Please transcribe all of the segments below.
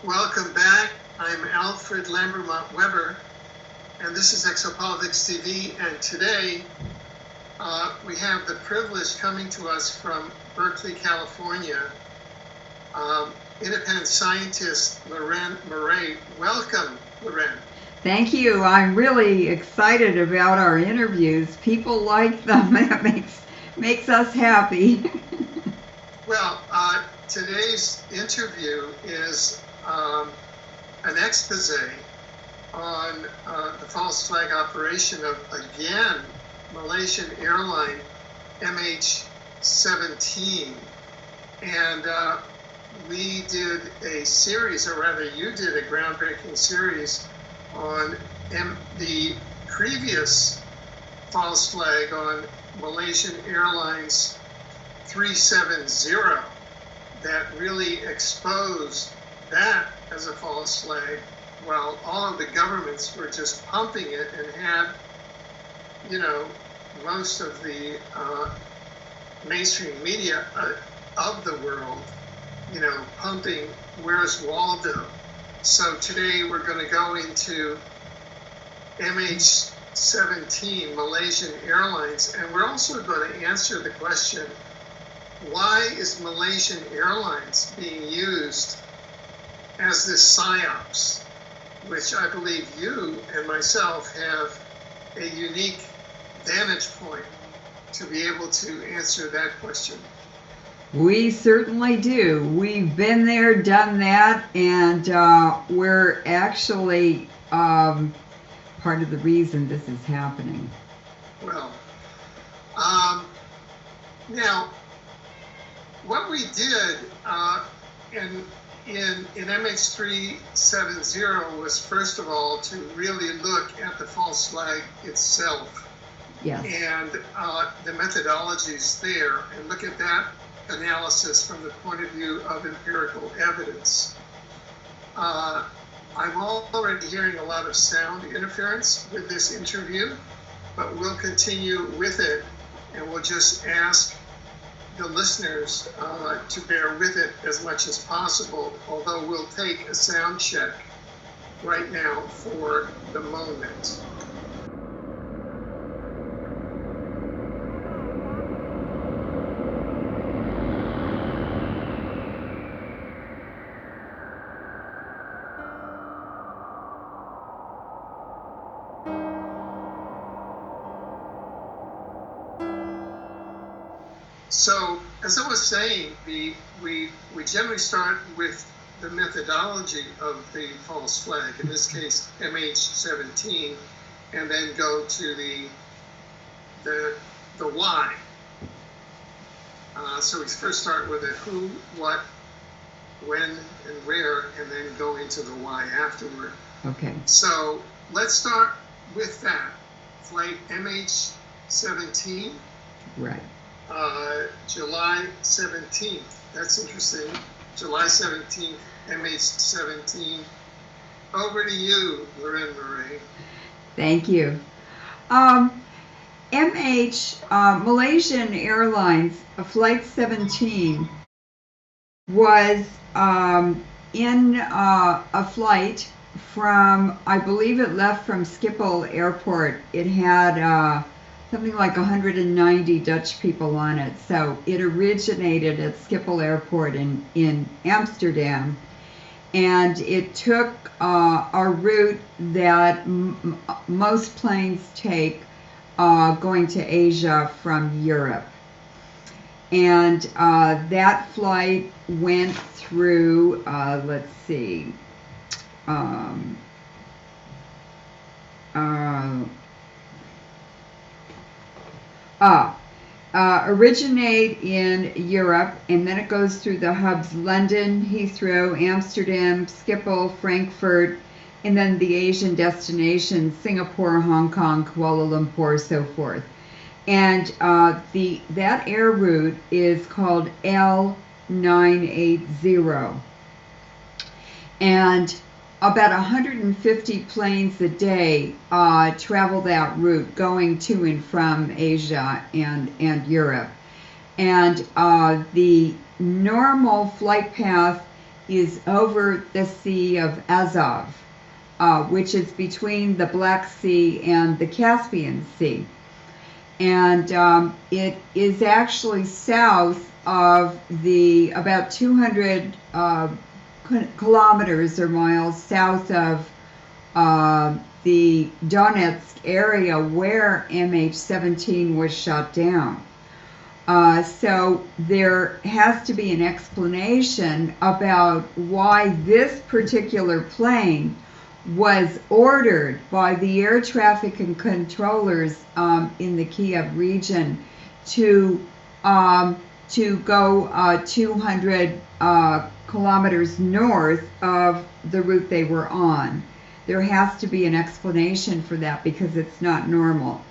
Welcome back. I'm Alfred Lambremont Webre, and this is ExopoliticsTV. And today we have the privilege coming to us from Berkeley, California, independent scientist Leuren Moret. Welcome, Leuren. Thank you. I'm really excited about our interviews. People like them. That makes us happy. Well, today's interview is an expose on the false flag operation of, again, Malaysian Airline MH17. And we did a series, or rather you did a groundbreaking series on the previous false flag on Malaysian Airlines 370 that really exposed that as a false flag, while all of the governments were just pumping it and had, most of the mainstream media of the world, pumping Where's Waldo. So today we're going to go into MH17, Malaysian Airlines, and we're also going to answer the question, why is Malaysian Airlines being used as this psyops, which I believe you and myself have a unique vantage point to be able to answer that question. We certainly do. We've been there, done that, and we're actually part of the reason this is happening. Well, now, what we did in MH370 was, first of all, to really look at the false flag itself. Yes. And the methodologies there, and look at that analysis from the point of view of empirical evidence. I'm already hearing a lot of sound interference with this interview, but we'll continue with it, and we'll just ask the listeners to bear with it as much as possible, although we'll take a sound check right now for the moment. So, as I was saying, we generally start with the methodology of the false flag, in this case MH17, and then go to the why. So we first start with a who, what, when, and where, and then go into the why afterward. Okay. So let's start with that. Flight MH17. Right. July 17th. That's interesting. July 17th, MH17. Over to you, Leuren Moret. Thank you. Malaysian Airlines Flight 17 was in a flight from, I believe it left from Schiphol Airport. It had something like 190 Dutch people on it. So it originated at Schiphol Airport in Amsterdam. And it took a route that most planes take going to Asia from Europe. And that flight went through, let's see, originate in Europe, and then it goes through the hubs London, Heathrow, Amsterdam, Schiphol, Frankfurt, and then the Asian destinations, Singapore, Hong Kong, Kuala Lumpur, so forth. And that air route is called L980. And about 150 planes a day travel that route, going to and from Asia and Europe. And the normal flight path is over the Sea of Azov, which is between the Black Sea and the Caspian Sea. And it is actually south of about 200 kilometers or miles south of the Donetsk area where MH17 was shot down. So there has to be an explanation about why this particular plane was ordered by the air traffic and controllers in the Kiev region to go 200 kilometers north of the route they were on. There has to be an explanation for that because it's not normal.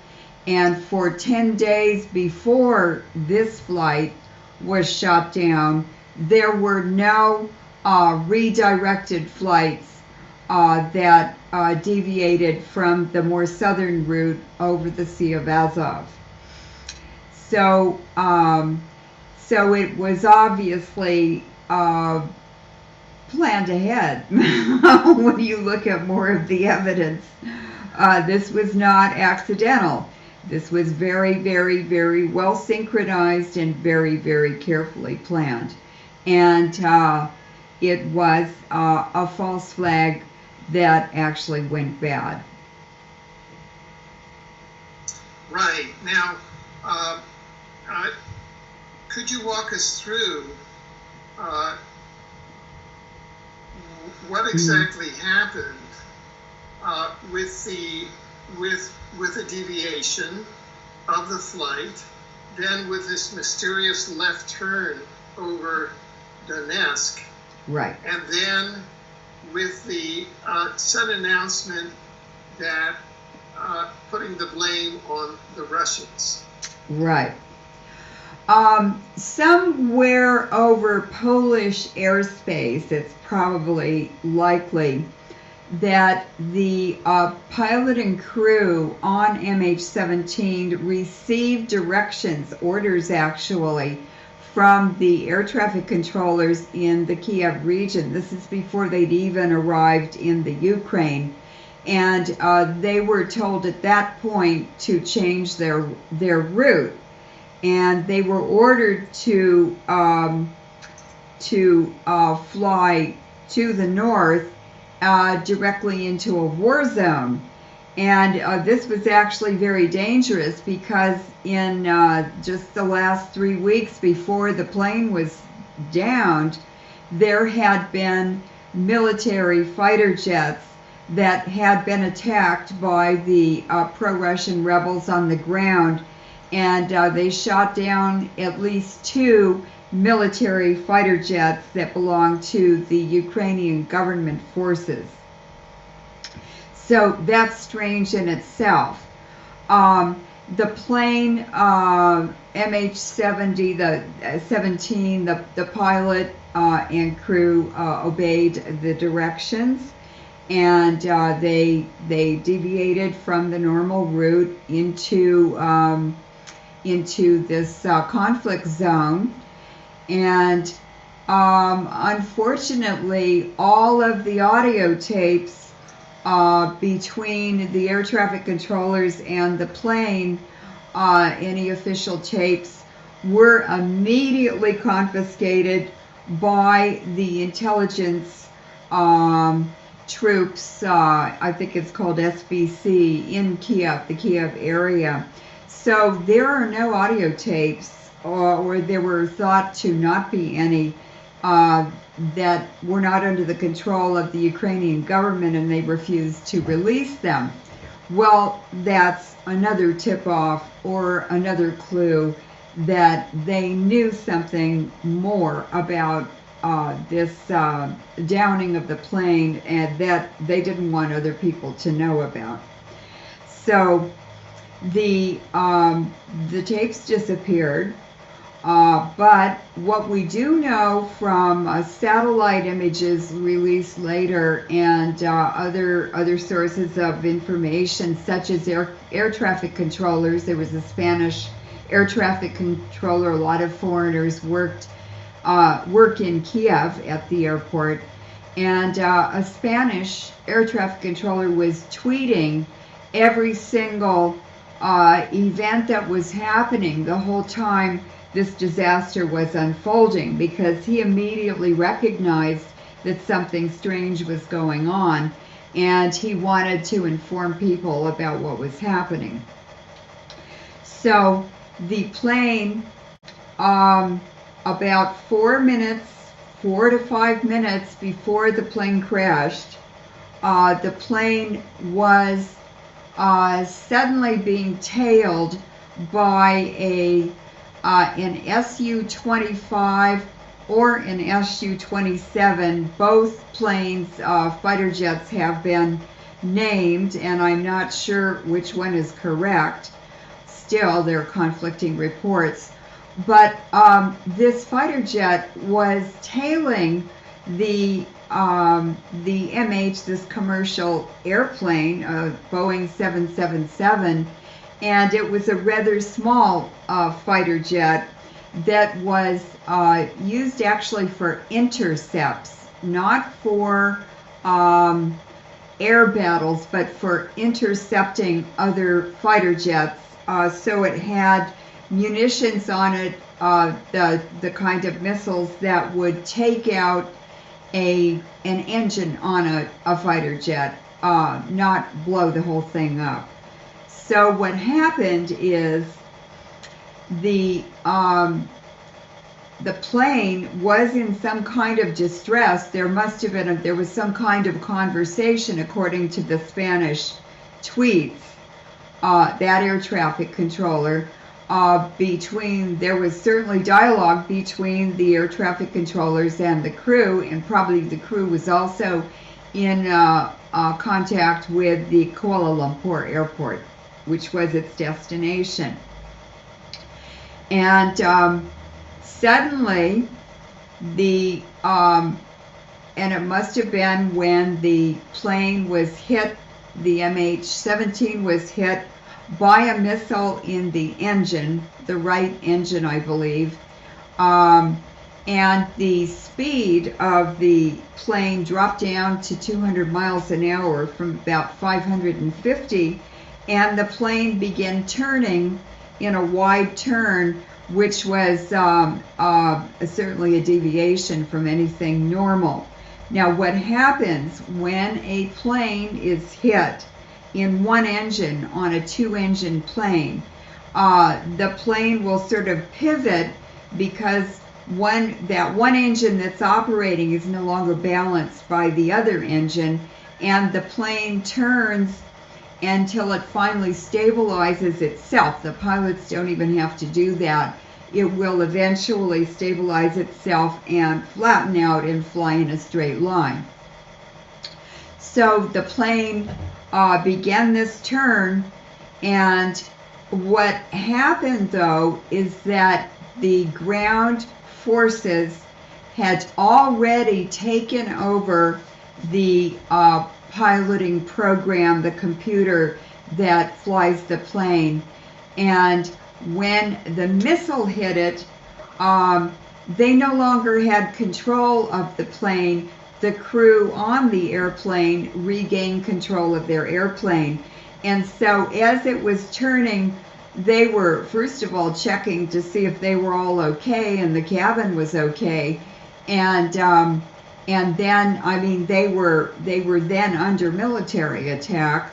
And for 10 days before this flight was shot down, there were no redirected flights that deviated from the more southern route over the Sea of Azov. So it was obviously planned ahead when you look at more of the evidence. This was not accidental. This was very, very, very well synchronized and very, very carefully planned. And it was a false flag that actually went bad. Right. Now, could you walk us through what exactly happened with the deviation of the flight, then with this mysterious left turn over Donetsk, right, and then with the sudden announcement that putting the blame on the Russians. Right. Somewhere over Polish airspace, it's probably likely that the pilot and crew on MH17 received directions, orders actually, from the air traffic controllers in the Kiev region. This is before they'd even arrived in the Ukraine. And they were told at that point to change their route. And they were ordered to fly to the north directly into a war zone. And this was actually very dangerous because in just the last 3 weeks before the plane was downed, there had been military fighter jets that had been attacked by the pro-Russian rebels on the ground. And they shot down at least 2 military fighter jets that belonged to the Ukrainian government forces. So that's strange in itself. The plane MH17, the pilot and crew obeyed the directions, and they deviated from the normal route into this conflict zone. And unfortunately, all of the audio tapes between the air traffic controllers and the plane, any official tapes, were immediately confiscated by the intelligence troops, I think it's called SBC, in Kiev, the Kiev area. So there are no audio tapes, or there were thought to not be any, that were not under the control of the Ukrainian government, and they refused to release them. Well, that's another tip-off or another clue that they knew something more about this downing of the plane, and that they didn't want other people to know about. So the tapes disappeared. But what we do know from satellite images released later and other sources of information, such as air traffic controllers, there was a Spanish air traffic controller, a lot of foreigners worked work in Kiev at the airport, and a Spanish air traffic controller was tweeting every single event that was happening the whole time this disaster was unfolding, because he immediately recognized that something strange was going on, and he wanted to inform people about what was happening. So the plane, about 4 to 5 minutes before the plane crashed, the plane was suddenly being tailed by an Su-25 or an Su-27. Both planes, fighter jets, have been named, and I'm not sure which one is correct. Still, there are conflicting reports. But this fighter jet was tailing the MH, this commercial airplane, a Boeing 777, and it was a rather small fighter jet that was used actually for intercepts, not for air battles, but for intercepting other fighter jets. So it had munitions on it, the kind of missiles that would take out an engine on a fighter jet, not blow the whole thing up. So what happened is the plane was in some kind of distress. There was some kind of conversation, according to the Spanish tweets, that air traffic controller, there was certainly dialogue between the air traffic controllers and the crew, and probably the crew was also in contact with the Kuala Lumpur airport, which was its destination. And suddenly, and it must have been when the plane was hit, the MH17 was hit by a missile in the engine, the right engine, I believe, and the speed of the plane dropped down to 200 miles an hour from about 550, and the plane began turning in a wide turn, which was certainly a deviation from anything normal. Now, what happens when a plane is hit in one engine on a two-engine plane? The plane will sort of pivot, because that one engine that's operating is no longer balanced by the other engine, and the plane turns until it finally stabilizes itself. The pilots don't even have to do that. It will eventually stabilize itself and flatten out and fly in a straight line. So the plane began this turn, and what happened though is that the ground forces had already taken over the piloting program, the computer that flies the plane, and when the missile hit it, they no longer had control of the plane. The crew on the airplane regained control of their airplane. And so as it was turning, they were, first of all, checking to see if they were all okay and the cabin was okay. And then, I mean, they were then under military attack,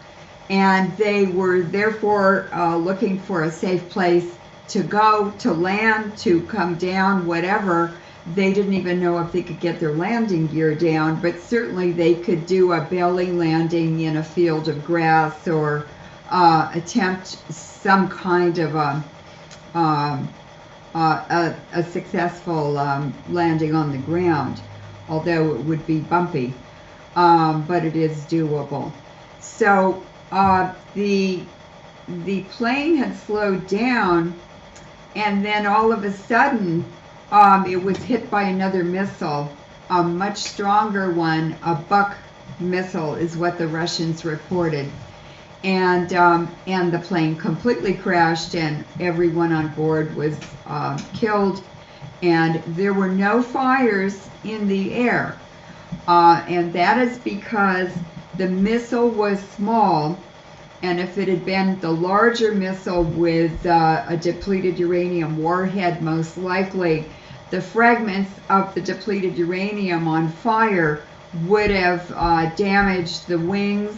and they were therefore looking for a safe place to go, to land, to come down, whatever. They didn't even know if they could get their landing gear down, but certainly they could do a belly landing in a field of grass, or attempt some kind of a successful landing on the ground, although it would be bumpy, but it is doable. So the plane had slowed down, and then all of a sudden it was hit by another missile, a much stronger one, a Buk missile is what the Russians reported. And the plane completely crashed, and everyone on board was killed, and there were no fires in the air. And that is because the missile was small, and if it had been the larger missile with a depleted uranium warhead, most likely the fragments of the depleted uranium on fire would have damaged the wings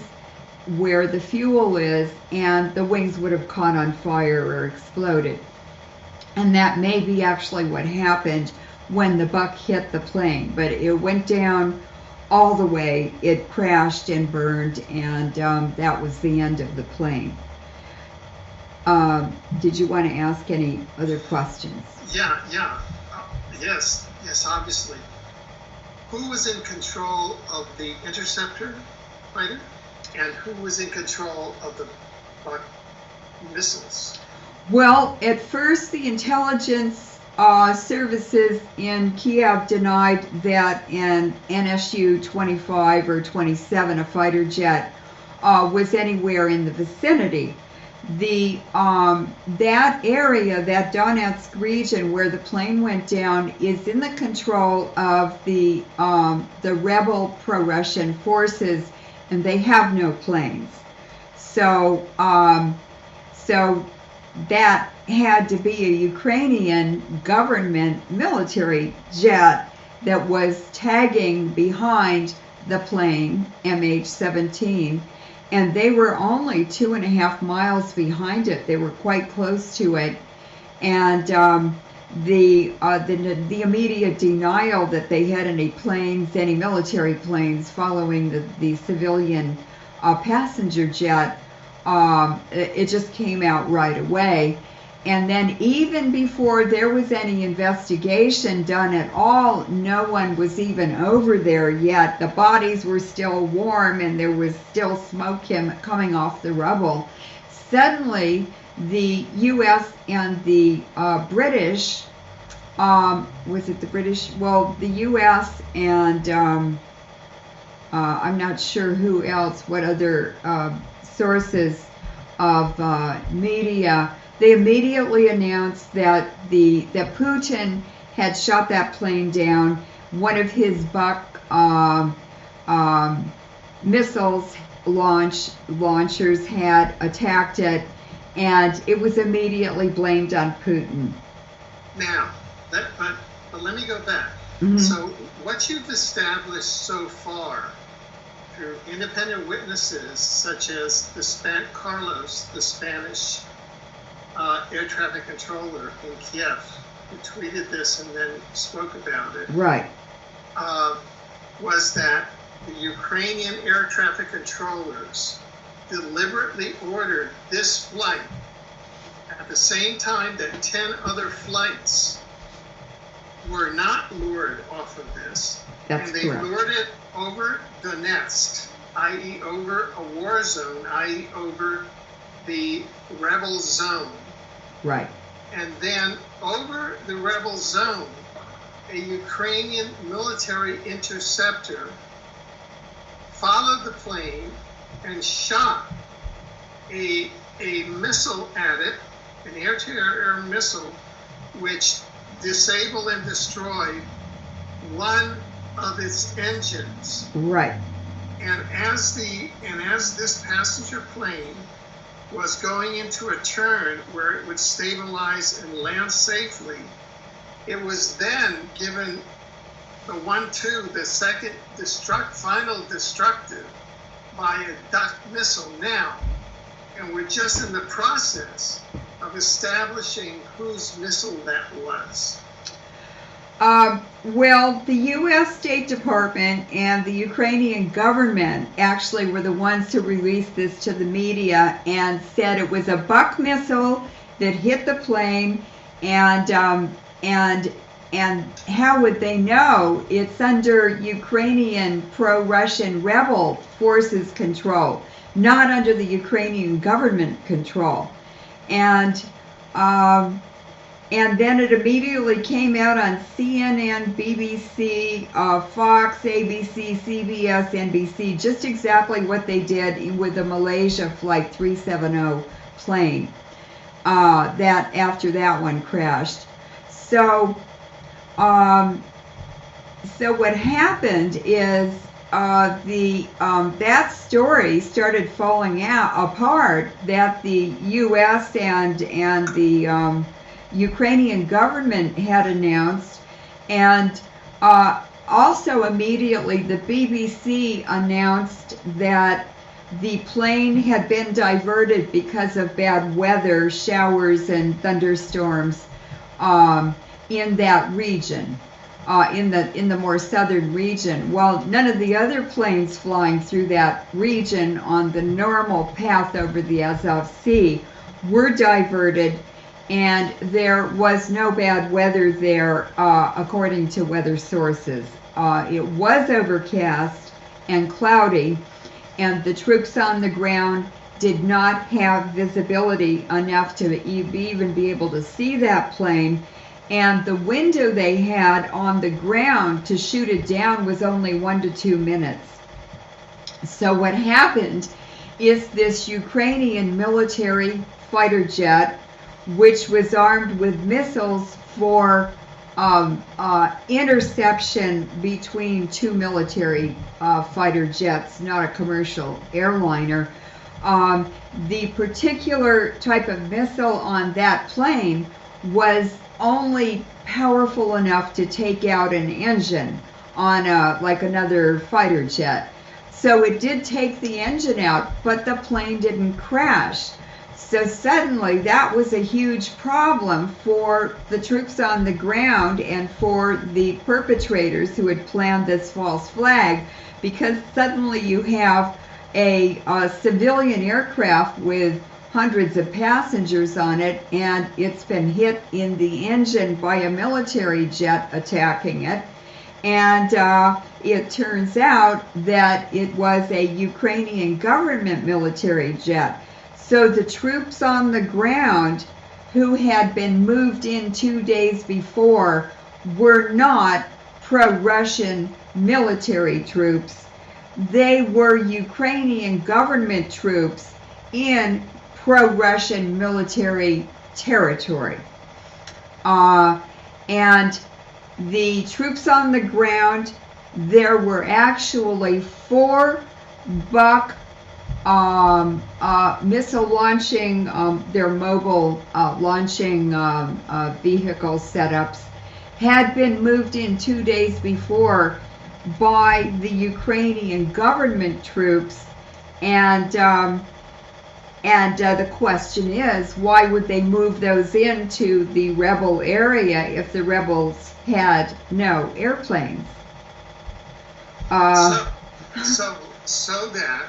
where the fuel is, and the wings would have caught on fire or exploded. And that may be actually what happened when the buck hit the plane, but it went down all the way. It crashed and burned, and that was the end of the plane. Did you want to ask any other questions? Yes, obviously. Who was in control of the interceptor fighter, and who was in control of the buck missiles? Well, at first the intelligence services in Kiev denied that an NSU-25 or 27, a fighter jet, was anywhere in the vicinity. That area, that Donetsk region where the plane went down, is in the control of the rebel pro-Russian forces, and they have no planes. So that had to be a Ukrainian government military jet that was tagging behind the plane, MH17, and they were only 2.5 miles behind it. They were quite close to it, and the immediate denial that they had any planes, any military planes following the civilian passenger jet, it just came out right away. And then even before there was any investigation done at all, no one was even over there yet. The bodies were still warm and there was still smoke coming off the rubble. Suddenly, the U.S. and the British, was it the British? Well, the U.S. and I'm not sure who else, what other sources of media, they immediately announced that that Putin had shot that plane down. One of his buck missiles launchers had attacked it, and it was immediately blamed on Putin. Now, but let me go back. Mm-hmm. So what you've established so far through independent witnesses such as Carlos, the Spanish air traffic controller in Kiev, who tweeted this and then spoke about it, right, was that the Ukrainian air traffic controllers deliberately ordered this flight at the same time that 10 other flights were not lured off of this. That's and they correct. lured it over Donetsk, i.e. over a war zone, i.e. over the rebel zone. Right. And then over the rebel zone, a Ukrainian military interceptor followed the plane and shot a missile at it, an air-to-air missile, which disabled and destroyed one of its engines. Right. And as this passenger plane was going into a turn where it would stabilize and land safely, it was then given the 1-2, the second final destructive, by a duck missile now. And we're just in the process of establishing whose missile that was. Well, the U.S. State Department and the Ukrainian government actually were the ones to release this to the media and said it was a buck missile that hit the plane, and how would they know? It's under Ukrainian pro-Russian rebel forces control, not under the Ukrainian government control. And then it immediately came out on CNN, BBC, Fox, ABC, CBS, NBC, just exactly what they did with the Malaysia Flight 370 plane that after that one crashed. So So what happened is that story started falling apart, that the U.S. and the Ukrainian government had announced, and also immediately the BBC announced that the plane had been diverted because of bad weather, showers and thunderstorms in that region. In the more southern region, while none of the other planes flying through that region on the normal path over the Azov Sea were diverted, and there was no bad weather there according to weather sources. It was overcast and cloudy, and the troops on the ground did not have visibility enough to even be able to see that plane. And the window they had on the ground to shoot it down was only 1 to 2 minutes. So what happened is this Ukrainian military fighter jet, which was armed with missiles for interception between two military fighter jets, not a commercial airliner. The particular type of missile on that plane was only powerful enough to take out an engine on like another fighter jet. So it did take the engine out, but the plane didn't crash. So suddenly that was a huge problem for the troops on the ground and for the perpetrators who had planned this false flag, because suddenly you have a civilian aircraft with hundreds of passengers on it, and it's been hit in the engine by a military jet attacking it. And it turns out that it was a Ukrainian government military jet. So the troops on the ground who had been moved in 2 days before were not pro-Russian military troops. They were Ukrainian government troops in pro-Russian military territory. And the troops on the ground, there were actually 4 Buck missile launching, their mobile launching vehicle setups, had been moved in 2 days before by the Ukrainian government troops. And the question is, why would they move those into the rebel area if the rebels had no airplanes? So that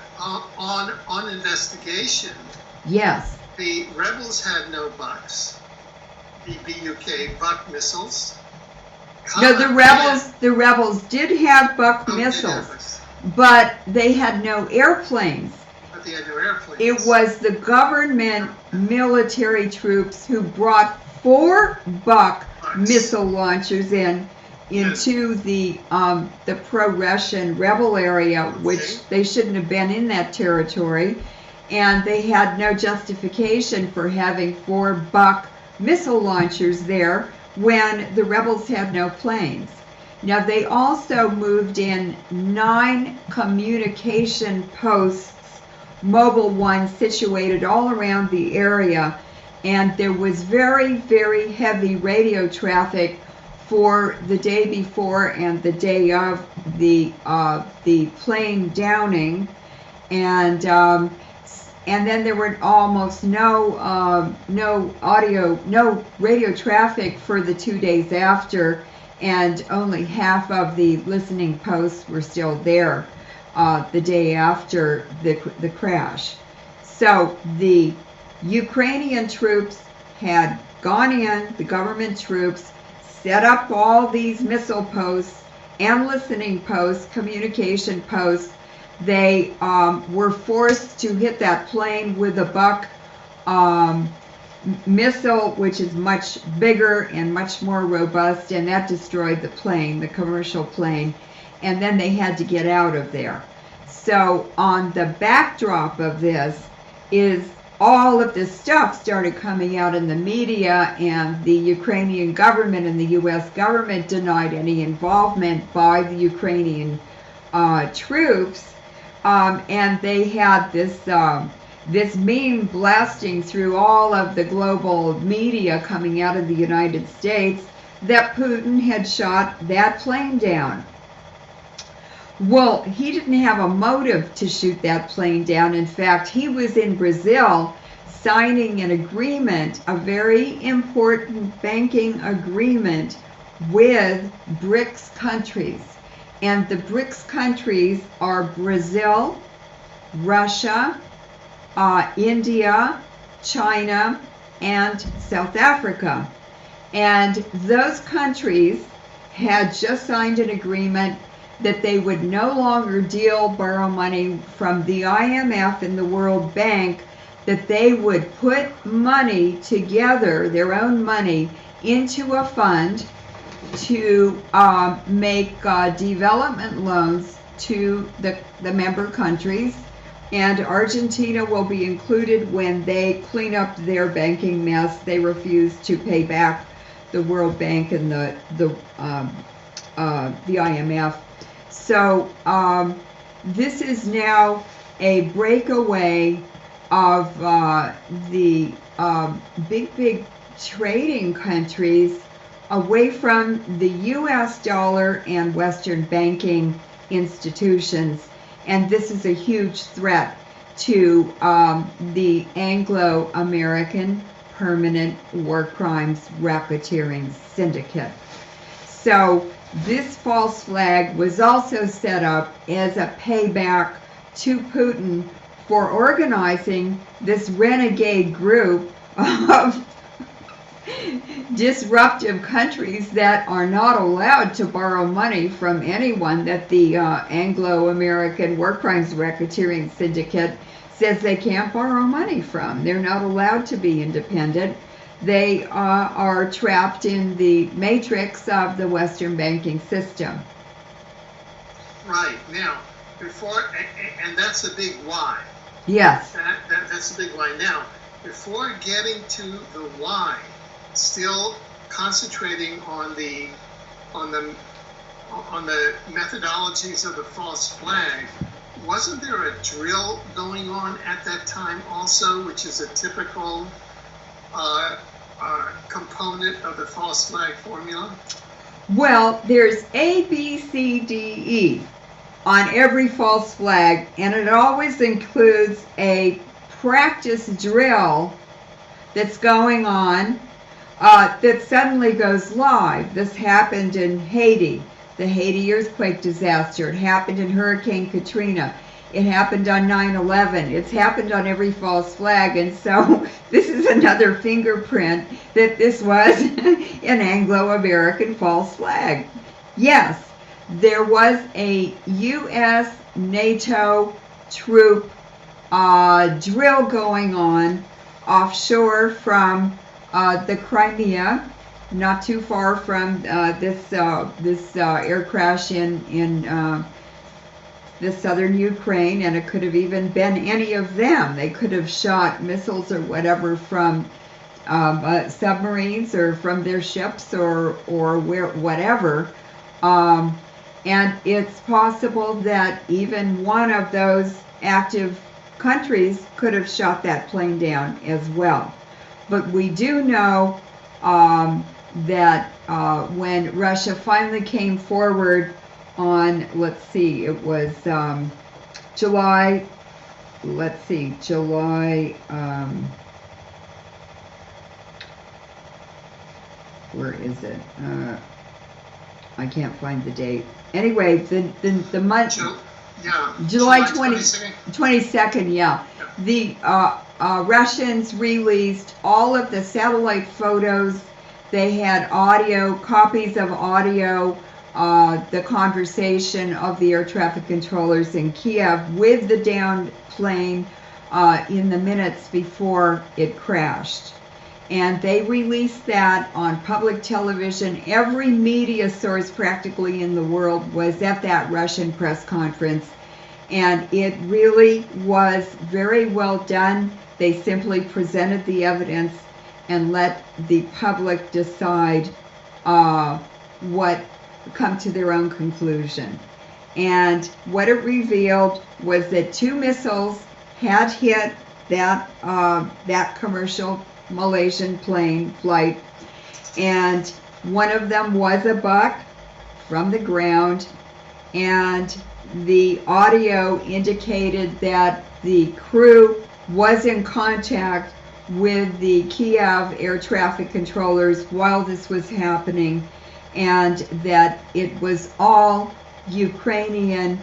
on investigation, yes, the rebels had no Bucks, the BUK Buck missiles. No, the rebels did have Buck missiles, but they had no airplanes. But they had no airplanes. It was the government military troops who brought 4 Buck missile launchers into the pro-Russian rebel area, which they shouldn't have been in that territory, and they had no justification for having 4 Buck missile launchers there when the rebels had no planes. Now they also moved in 9 communication posts, mobile ones situated all around the area, and there was very, very heavy radio traffic for the day before and the day of the plane downing, and then there were almost no radio traffic for the 2 days after, and only half of the listening posts were still there the day after the crash. So the Ukrainian troops had gone in, the government troops set up all these missile posts and listening posts, communication posts. They were forced to hit that plane with a Buck missile, which is much bigger and much more robust, and that destroyed the plane, the commercial plane, and then they had to get out of there. So on the backdrop of this is all of this stuff started coming out in the media, and the Ukrainian government and the U.S. government denied any involvement by the Ukrainian troops, and they had this meme blasting through all of the global media coming out of the United States that Putin had shot that plane down. Well, he didn't have a motive to shoot that plane down. In fact, he was in Brazil signing an agreement, a very important banking agreement with BRICS countries. And the BRICS countries are Brazil, Russia, India, China, and South Africa. And those countries had just signed an agreement that they would no longer borrow money from the IMF and the World Bank, that they would put money together, their own money, into a fund to make development loans to the member countries. And Argentina will be included when they clean up their banking mess. They refuse to pay back the World Bank and the IMF. So this is now a breakaway of the big trading countries away from the U.S. dollar and Western banking institutions. And this is a huge threat to the Anglo-American Permanent War Crimes Racketeering Syndicate. So this false flag was also set up as a payback to Putin for organizing this renegade group of disruptive countries that are not allowed to borrow money from anyone that the Anglo-American War Crimes Racketeering Syndicate says they can't borrow money from. They're not allowed to be independent. They are trapped in the matrix of the Western banking system. Right. Now, and that's a big why. Yes. That's a big why. Now, before getting to the why, still concentrating on the methodologies of the false flag, wasn't there a drill going on at that time also, which is a typical component of the false flag formula? Well, there's A, B, C, D, E on every false flag, and it always includes a practice drill that's going on that suddenly goes live. This happened in Haiti, the Haiti earthquake disaster. It happened in Hurricane Katrina. It happened on 9/11. It's happened on every false flag. And so this is another fingerprint that this was an Anglo-American false flag. Yes, there was a U.S. NATO troop drill going on offshore from the Crimea, not too far from this air crash in the southern Ukraine, and it could have even been any of them. They could have shot missiles or whatever from submarines or from their ships or whatever. And it's possible that even one of those active countries could have shot that plane down as well. But we do know that when Russia finally came forward on, let's see, it was July, where is it? I can't find the date. Anyway, the month, July 22nd, yeah. The Russians released all of the satellite photos. They had audio, copies of audio, the conversation of the air traffic controllers in Kiev with the downed plane in the minutes before it crashed. And they released that on public television. Every media source practically in the world was at that Russian press conference. And it really was very well done. They simply presented the evidence and let the public decide come to their own conclusion. And what it revealed was that 2 missiles had hit that commercial Malaysian plane flight, and one of them was a buck from the ground, and the audio indicated that the crew was in contact with the Kiev air traffic controllers while this was happening, and that it was all Ukrainian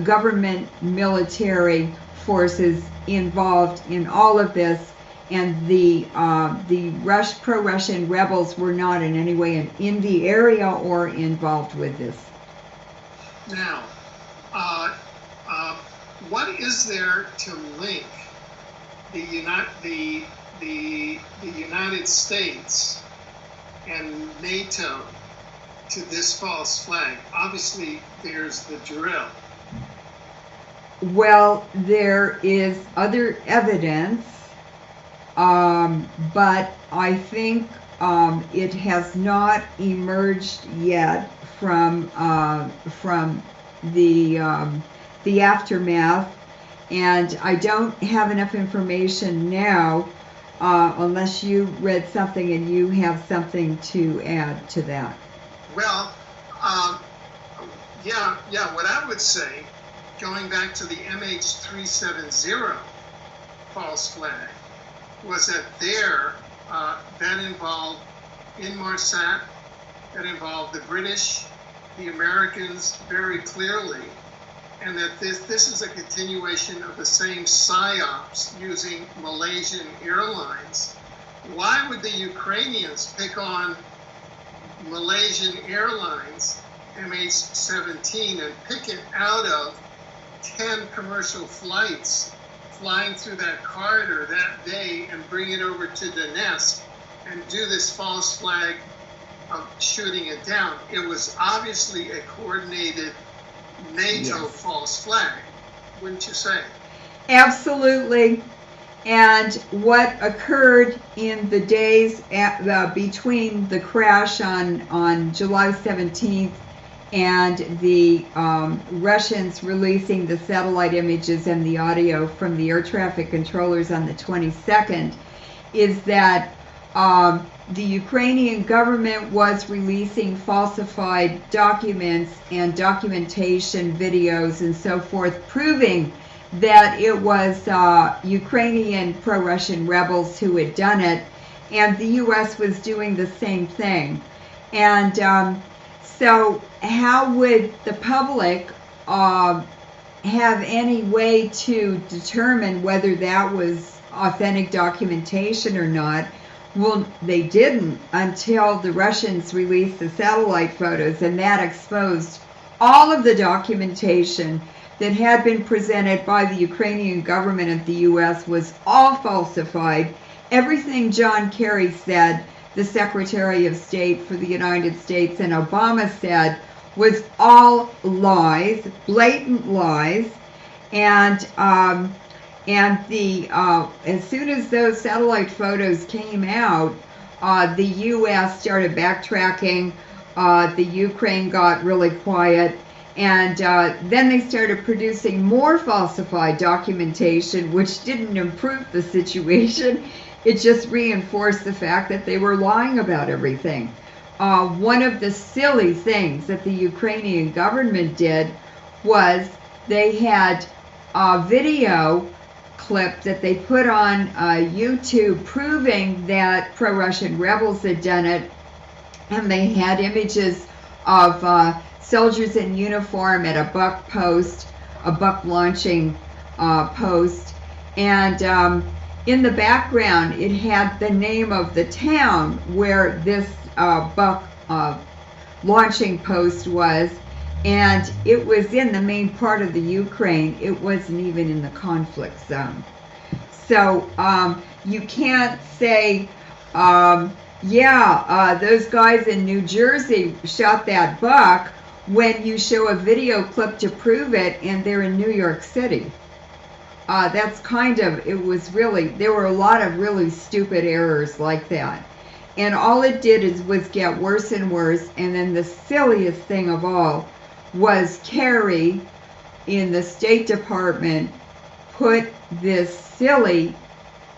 government military forces involved in all of this, and the pro-Russian rebels were not in any way in the area or involved with this. Now, what is there to link the United States and NATO to this false flag? Obviously, there's the drill. Well, there is other evidence, but I think it has not emerged yet from the aftermath, and I don't have enough information now, unless you read something and you have something to add to that. Well, yeah. What I would say, going back to the MH370 false flag, was that that involved Inmarsat, that involved the British, the Americans very clearly, and that this is a continuation of the same psyops using Malaysian Airlines. Why would the Ukrainians pick on Malaysian Airlines MH17 and pick it out of 10 commercial flights flying through that corridor that day and bring it over to Donetsk and do this false flag of shooting it down? It was obviously a coordinated NATO false flag, wouldn't you say? Absolutely. And what occurred in the days between the crash on July 17th and the Russians releasing the satellite images and the audio from the air traffic controllers on the 22nd is that the Ukrainian government was releasing falsified documents and documentation videos and so forth, proving that it was Ukrainian pro-Russian rebels who had done it, and the U.S. was doing the same thing. And so how would the public have any way to determine whether that was authentic documentation or not? Well, they didn't until the Russians released the satellite photos, and that exposed all of the documentation that had been presented by the Ukrainian government and the U.S. was all falsified. Everything John Kerry said, the Secretary of State for the United States, and Obama said was all lies, blatant lies, and as soon as those satellite photos came out, the U.S. started backtracking. The Ukraine got really quiet, and then they started producing more falsified documentation, which didn't improve the situation. It just reinforced the fact that they were lying about everything. One of the silly things that the Ukrainian government did was they had a video clip that they put on YouTube proving that pro-Russian rebels had done it, and they had images of soldiers in uniform at a buck launching post, and in the background it had the name of the town where this buck launching post was, and it was in the main part of the Ukraine. It wasn't even in the conflict zone. So you can't say, those guys in New Jersey shot that buck when you show a video clip to prove it and they're in New York City. that's kind of, it was really, there were a lot of really stupid errors like that. And all it did was get worse and worse. And then the silliest thing of all was Kerry in the State Department put this silly,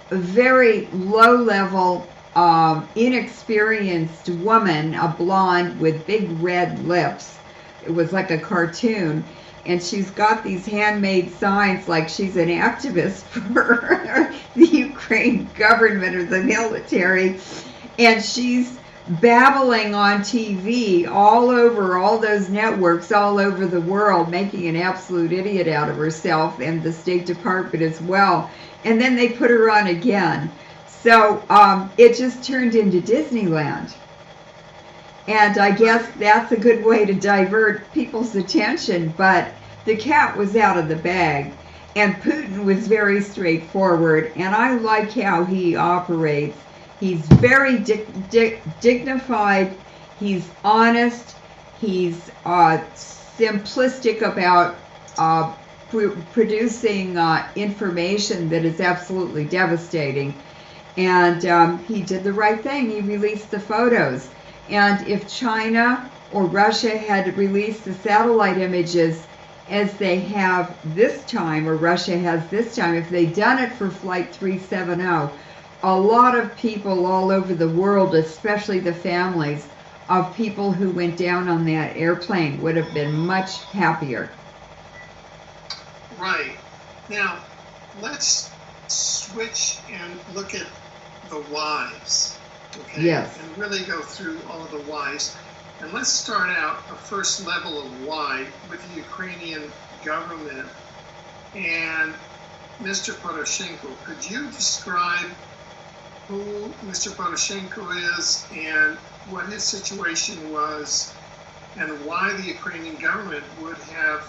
very low-level, inexperienced woman, a blonde with big red lips. It was like a cartoon. And she's got these handmade signs like she's an activist for the Ukraine government or the military. And she's babbling on TV all over all those networks all over the world, making an absolute idiot out of herself, and the State Department as well. And then they put her on again. So it just turned into Disneyland. And I guess that's a good way to divert people's attention, but the cat was out of the bag. And Putin was very straightforward, and I like how he operates. He's very dignified, he's honest, he's simplistic about producing information that is absolutely devastating. And he did the right thing. He released the photos. And if China or Russia had released the satellite images as they have this time, or Russia has this time, if they'd done it for Flight 370, a lot of people all over the world, especially the families of people who went down on that airplane, would have been much happier. Right. Now, let's switch and look at the whys. Okay? Yes. And really go through all of the whys. And let's start out a first level of why with the Ukrainian government and Mr. Poroshenko. Could you describe who Mr. Poroshenko is and what his situation was and why the Ukrainian government would have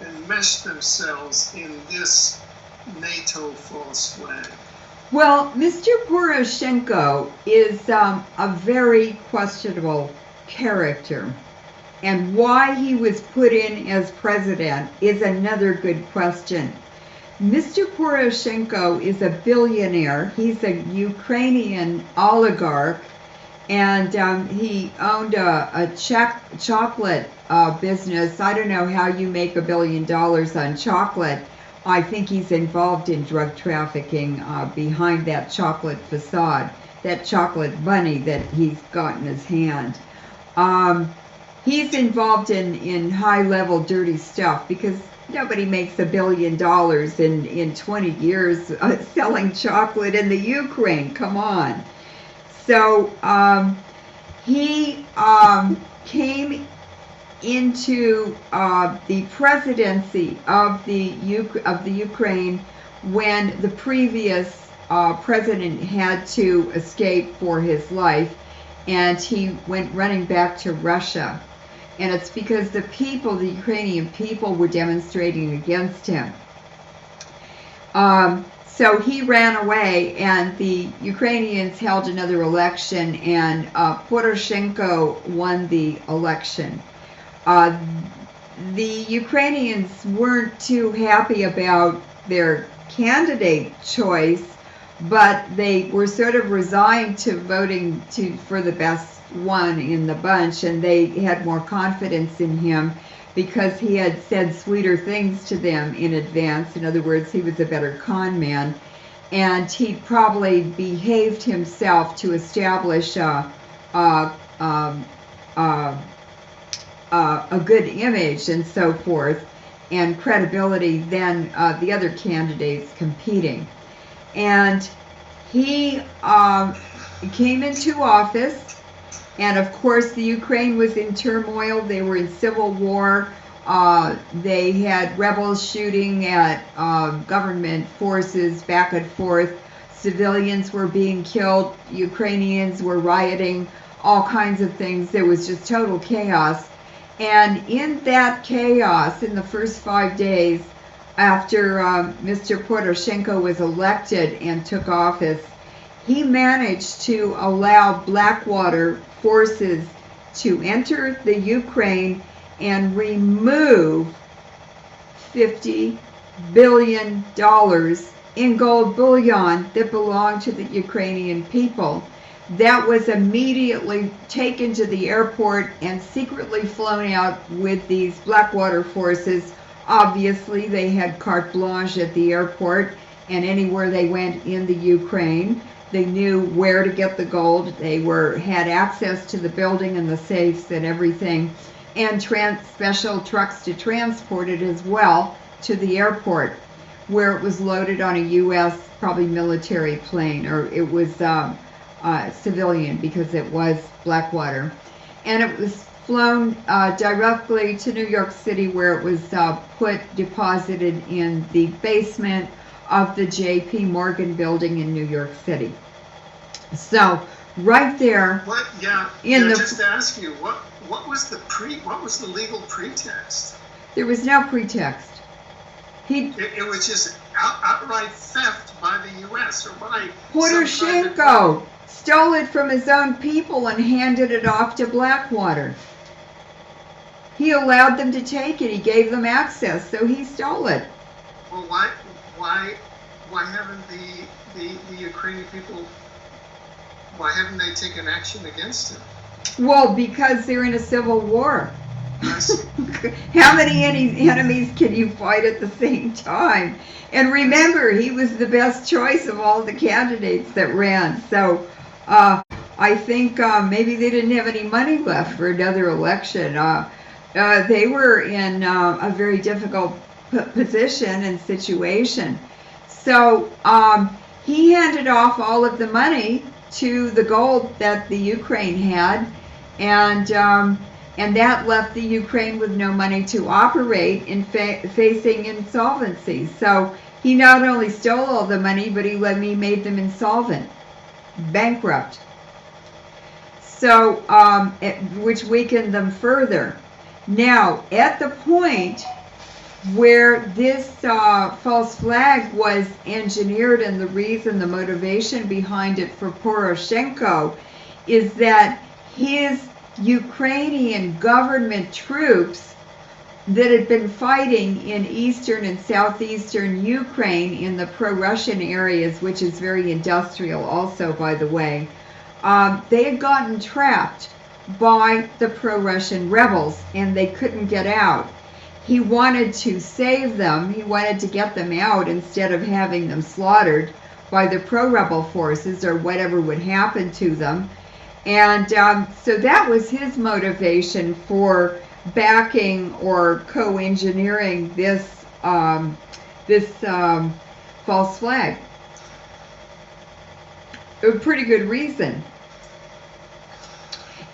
enmeshed themselves in this NATO false flag? Well, Mr. Poroshenko is a very questionable character. And why he was put in as president is another good question. Mr. Poroshenko is a billionaire. He's a Ukrainian oligarch, and he owned a chocolate business. I don't know how you make $1 billion on chocolate. I think he's involved in drug trafficking behind that chocolate facade, that chocolate bunny that he's got in his hand. He's involved in high-level dirty stuff because nobody makes $1 billion in 20 years selling chocolate in the Ukraine. Come on. So he came into the presidency of the Ukraine when the previous president had to escape for his life, and he went running back to Russia. And it's because the people, the Ukrainian people, were demonstrating against him. So he ran away, and the Ukrainians held another election, and Poroshenko won the election. The Ukrainians weren't too happy about their candidate choice, but they were sort of resigned to voting for the best one in the bunch, and they had more confidence in him because he had said sweeter things to them in advance. In other words, he was a better con man, and he probably behaved himself to establish a good image and so forth, and credibility than the other candidates competing. And he came into office. And of course, the Ukraine was in turmoil. They were in civil war. They had rebels shooting at government forces back and forth. Civilians were being killed. Ukrainians were rioting, all kinds of things. There was just total chaos. And in that chaos, in the first 5 days after Mr. Poroshenko was elected and took office, he managed to allow Blackwater forces to enter the Ukraine and remove 50 billion in gold bullion that belonged to the Ukrainian people. That was immediately taken to the airport and secretly flown out with these Blackwater forces. Obviously, they had carte blanche at the airport and anywhere they went in the Ukraine. They knew where to get the gold. They had access to the building and the safes and everything, and special trucks to transport it as well to the airport, where it was loaded on a U.S. probably military plane, or it was civilian because it was Blackwater, and it was flown directly to New York City, where it was deposited in the basement of the J.P. Morgan building in New York City. So right there. What? Yeah. Just to ask you, what was the legal pretext? There was no pretext. It was just outright theft by the U.S. or by Poroshenko stole it from his own people and handed it off to Blackwater. He allowed them to take it. He gave them access, so he stole it. Well, why haven't the Ukrainian people? Why haven't they taken action against him? Well, because they're in a civil war. How many enemies can you fight at the same time? And remember, he was the best choice of all the candidates that ran. So I think maybe they didn't have any money left for another election. They were in a very difficult position and situation. So he handed off all of the money to the gold that the Ukraine had, and that left the Ukraine with no money to operate in facing insolvency. So he not only stole all the money, but he made them insolvent, bankrupt. So which weakened them further. Now, at the point where this false flag was engineered, and the motivation behind it for Poroshenko is that his Ukrainian government troops that had been fighting in eastern and southeastern Ukraine in the pro-Russian areas, which is very industrial also, by the way, they had gotten trapped by the pro-Russian rebels and they couldn't get out. He wanted to save them. He wanted to get them out instead of having them slaughtered by the pro-rebel forces or whatever would happen to them. And so that was his motivation for backing or co-engineering this false flag. A pretty good reason.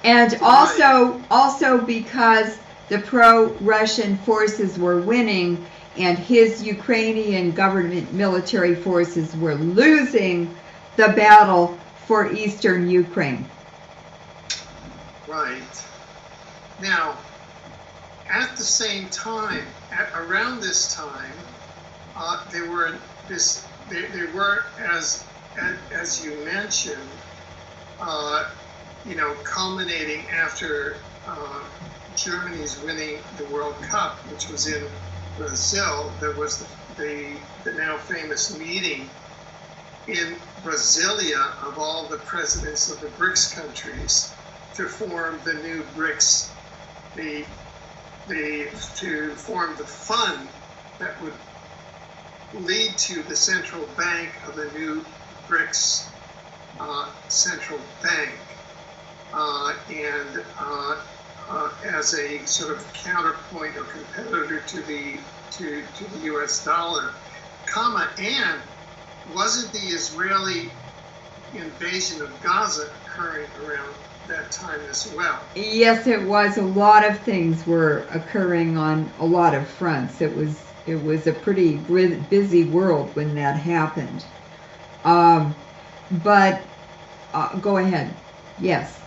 And also because the pro-Russian forces were winning and his Ukrainian government military forces were losing the battle for eastern Ukraine. Right. Now, at the same time, around this time, they were, as you mentioned, culminating after Germany's winning the World Cup, which was in Brazil. There was the now famous meeting in Brasilia of all the presidents of the BRICS countries to form the new BRICS, to form the fund that would lead to the central bank of the new BRICS central bank, and as a sort of counterpoint or competitor to the U.S. dollar, and wasn't the Israeli invasion of Gaza occurring around that time as well? Yes, it was. A lot of things were occurring on a lot of fronts. It was a pretty busy world when that happened. But go ahead. Yes.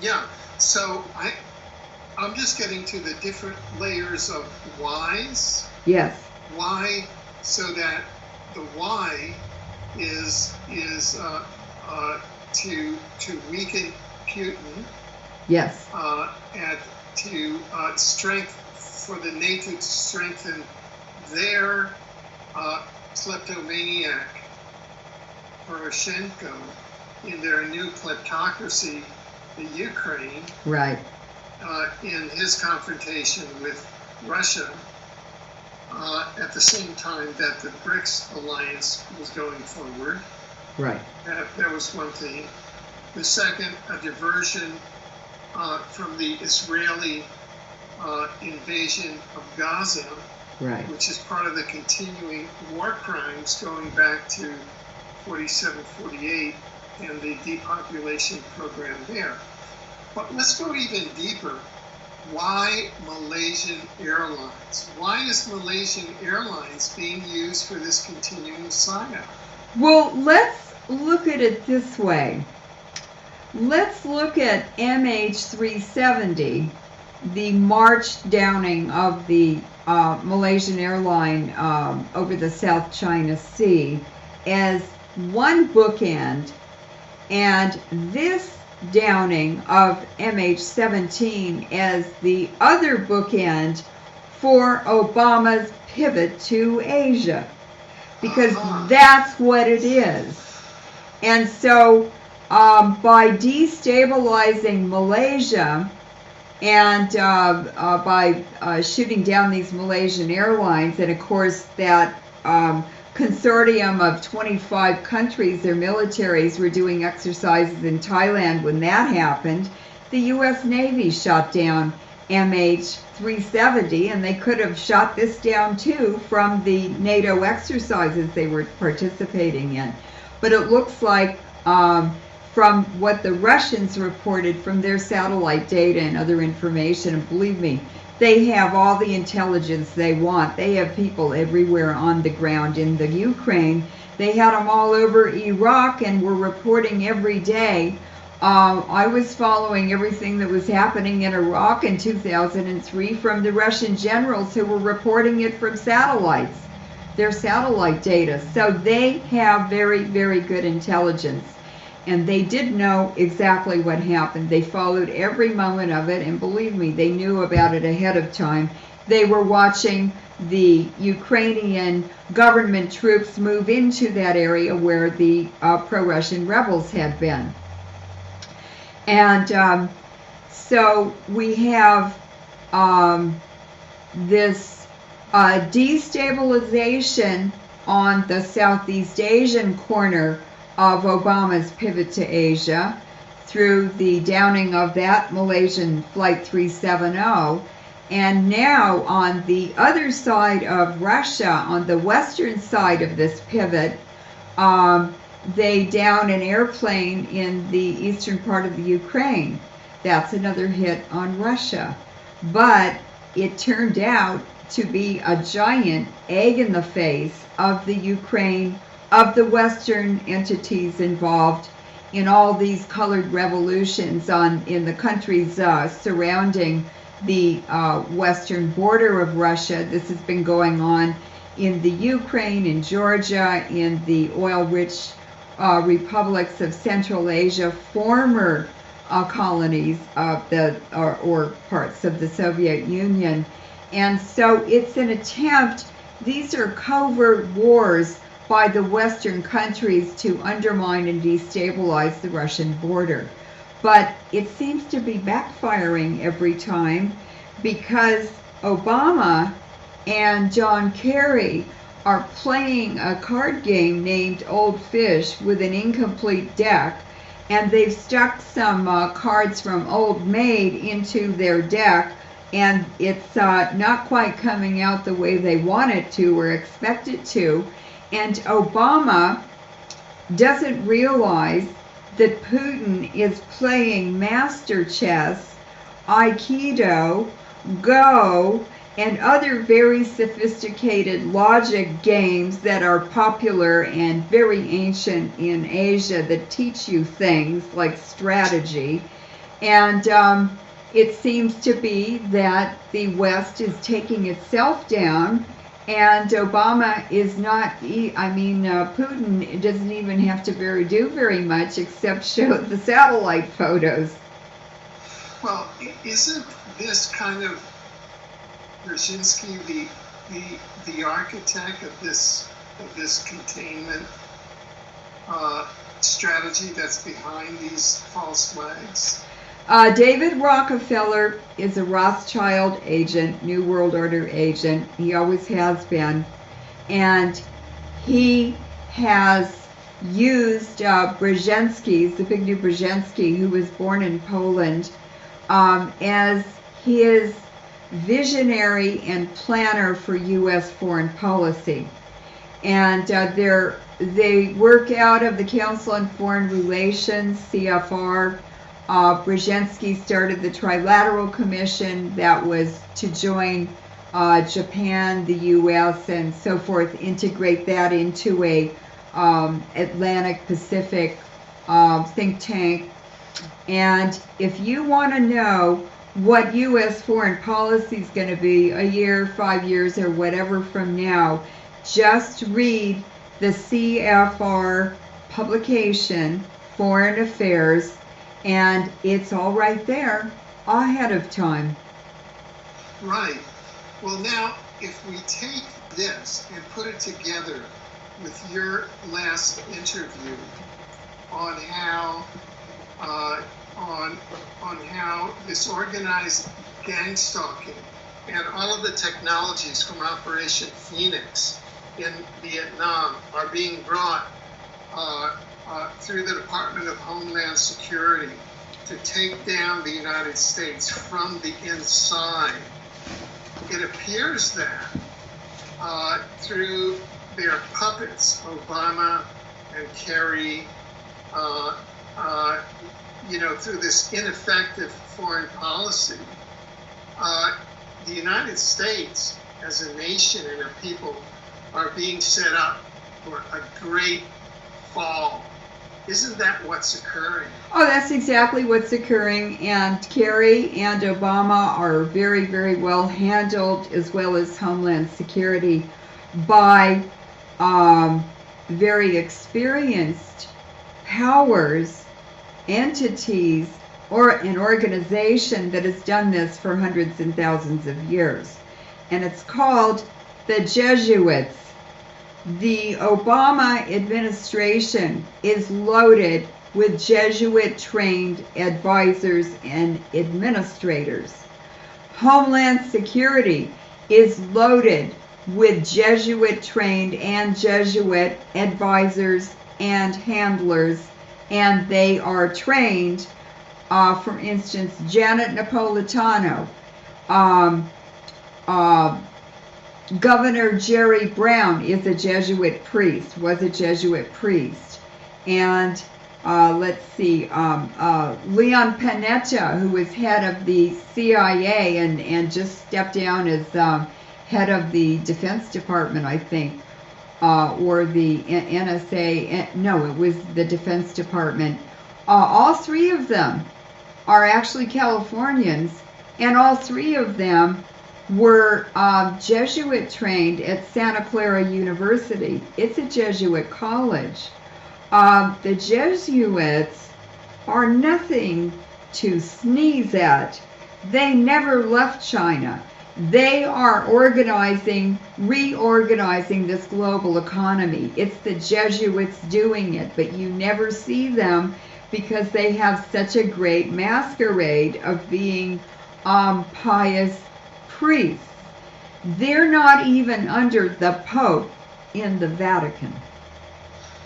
Yeah. So I'm just getting to the different layers of whys. Yes. Why? So that the why is to weaken Putin. Yes. And to for the NATO to strengthen their kleptomaniac Poroshenko in their new kleptocracy, the Ukraine, Right. in his confrontation with Russia, at the same time that the BRICS alliance was going forward. Right. That was one thing. The second, a diversion from the Israeli invasion of Gaza, Right. which is part of the continuing war crimes going back to 47, 48, and the depopulation program there. But let's go even deeper. Why Malaysian Airlines? Why is Malaysian Airlines being used for this continuing psyop? Well, let's look at it this way. Let's look at MH17, the March downing of the Malaysian airline over the South China Sea, as one bookend, and this downing of MH17 as the other bookend for Obama's pivot to Asia, because that's what it is. And so by destabilizing Malaysia and by shooting down these Malaysian airlines, and of course that consortium of 25 countries, their militaries were doing exercises in Thailand when that happened. The U.S. Navy shot down MH370, and they could have shot this down too from the NATO exercises they were participating in. But it looks like from what the Russians reported from their satellite data and other information, and believe me, they have all the intelligence they want. They have people everywhere on the ground in the Ukraine. They had them all over Iraq and were reporting every day. I was following everything that was happening in Iraq in 2003 from the Russian generals who were reporting it from satellites, their satellite data. So they have very, very good intelligence. And they did know exactly what happened. They followed every moment of it, and believe me, they knew about it ahead of time. They were watching the Ukrainian government troops move into that area where the pro-Russian rebels had been. And so we have this destabilization on the Southeast Asian corner of Obama's pivot to Asia through the downing of that Malaysian Flight 370. And now on the other side of Russia, on the western side of this pivot, they down an airplane in the eastern part of the Ukraine. That's another hit on Russia. But it turned out to be a giant egg in the face of the Ukraine, of the Western entities involved in all these colored revolutions in the countries surrounding the western border of Russia. This has been going on in the Ukraine, in Georgia, in the oil-rich republics of Central Asia, former colonies of or parts of the Soviet Union. And so it's an attempt, these are covert wars by the Western countries to undermine and destabilize the Russian border. But it seems to be backfiring every time, because Obama and John Kerry are playing a card game named Old Fish with an incomplete deck, and they've stuck some cards from Old Maid into their deck, and it's not quite coming out the way they want it to or expect it to. And Obama doesn't realize that Putin is playing master chess, Aikido, Go, and other very sophisticated logic games that are popular and very ancient in Asia that teach you things like strategy. And it seems to be that the West is taking itself down, and Obama is not, Putin doesn't even have to do very much except show the satellite photos. Well, isn't this kind of Brzezinski, the architect of this containment strategy that's behind these false flags? David Rockefeller is a Rothschild agent, New World Order agent. He always has been. And he has used Brzezinski, Zbigniew Brzezinski, who was born in Poland, as his visionary and planner for U.S. foreign policy. And they work out of the Council on Foreign Relations, CFR. Brzezinski started the Trilateral Commission that was to join Japan, the U.S., and so forth, integrate that into a Atlantic Pacific think tank. And if you want to know what U.S. foreign policy is going to be a year, 5 years, or whatever from now, just read the CFR publication, Foreign Affairs, and it's all right there ahead of time. Right. Well, now, if we take this and put it together with your last interview on how on how this organized gang stalking and all of the technologies from Operation Phoenix in Vietnam are being brought through the Department of Homeland Security to take down the United States from the inside. It appears that through their puppets, Obama and Kerry, through this ineffective foreign policy, the United States as a nation and a people are being set up for a great fall. Isn't that what's occurring? Oh, that's exactly what's occurring. And Kerry and Obama are very, very well handled, as well as Homeland Security, by very experienced powers, entities, or an organization that has done this for hundreds and thousands of years. And it's called the Jesuits. The Obama administration is loaded with Jesuit-trained advisors and administrators. Homeland Security is loaded with Jesuit-trained and Jesuit advisors and handlers, and they are trained, for instance, Janet Napolitano, Governor Jerry Brown is a Jesuit priest, was a Jesuit priest. And let's see, Leon Panetta, who was head of the CIA and just stepped down as head of the Defense Department, I think, or the NSA. No, it was the Defense Department. All three of them are actually Californians, and all three of them were Jesuit trained at Santa Clara University. It's a Jesuit college. The Jesuits are nothing to sneeze at. They never left China. They are reorganizing this global economy. It's the Jesuits doing it, but you never see them because they have such a great masquerade of being pious priests. They're not even under the Pope in the Vatican.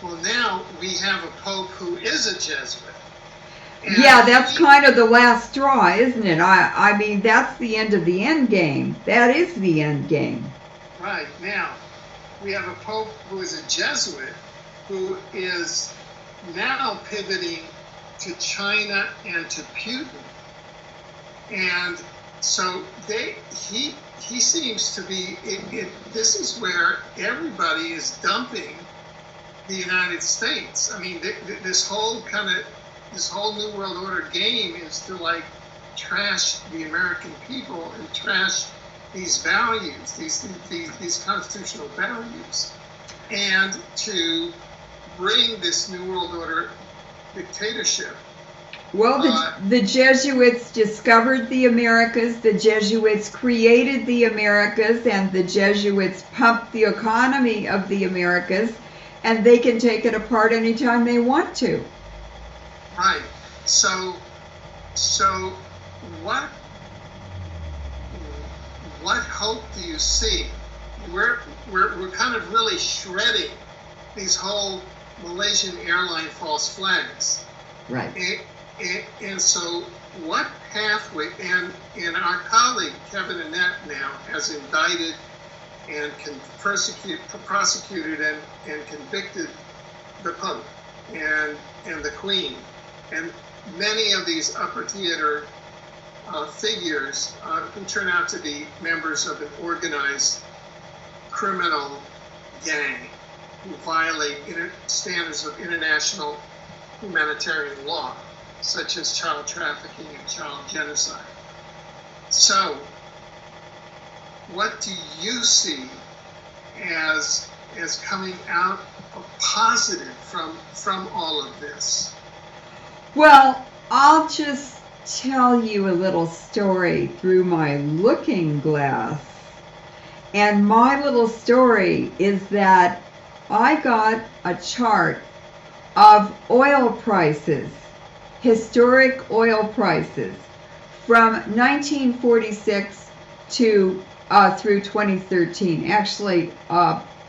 Well, now we have a Pope who is a Jesuit. Yeah, that's kind of the last straw, isn't it? I mean, that's the end of the end game. That is the end game. Right. Now, we have a Pope who is a Jesuit who is now pivoting to China and to Putin. And so he seems to be, this is where everybody is dumping the United States. I mean, this whole New World Order game is to like trash the American people and trash these values, these constitutional values, and to bring this New World Order dictatorship Well, the Jesuits discovered the Americas, the Jesuits created the Americas, and the Jesuits pumped the economy of the Americas, and they can take it apart anytime they want to. Right. So what hope do you see? We're kind of really shredding these whole Malaysian airline false flags. Right. And so what pathway, and our colleague Kevin Annette now has indicted and prosecuted and convicted the Pope and the Queen, and many of these upper theater figures who turn out to be members of an organized criminal gang who violate standards of international humanitarian law, such as child trafficking and child genocide. So, what do you see as coming out positive from all of this? Well, I'll just tell you a little story through my looking glass. And my little story is that I got a chart of oil prices, historic oil prices, from 1946 to through 2013, actually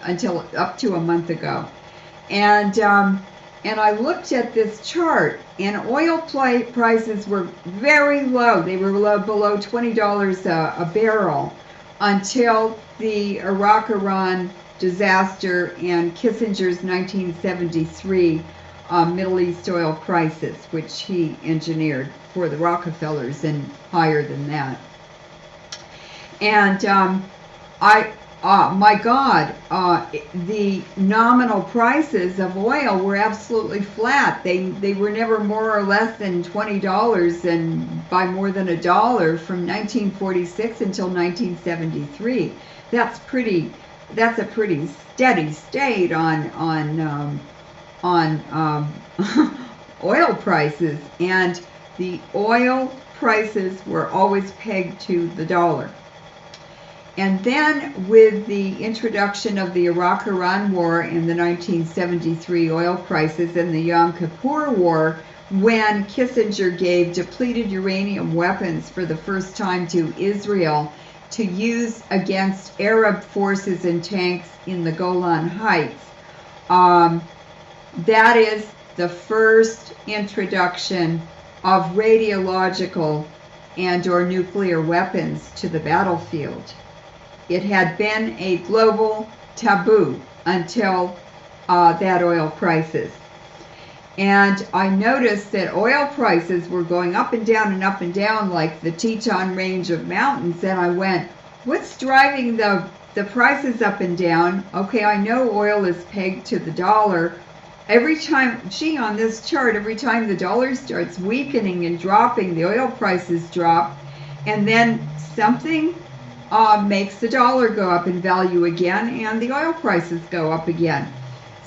until up to a month ago. And I looked at this chart, and oil prices were very low. They were below $20 a barrel until the Iraq-Iran disaster and Kissinger's 1973 Middle East oil crisis, which he engineered for the Rockefellers and higher than that. And my God, the nominal prices of oil were absolutely flat. They were never more or less than $20 and by more than $1 from 1946 until 1973. That's a pretty steady state on oil prices, and the oil prices were always pegged to the dollar. And then with the introduction of the Iraq-Iran War in the 1973 oil crisis and the Yom Kippur War, when Kissinger gave depleted uranium weapons for the first time to Israel to use against Arab forces and tanks in the Golan Heights, that is the first introduction of radiological and or nuclear weapons to the battlefield. It had been a global taboo until that oil crisis. And I noticed that oil prices were going up and down like the Teton Range of mountains. And I went, what's driving the prices up and down? Okay, I know oil is pegged to the dollar. Every time, on this chart, every time the dollar starts weakening and dropping, the oil prices drop. And then something makes the dollar go up in value again, and the oil prices go up again.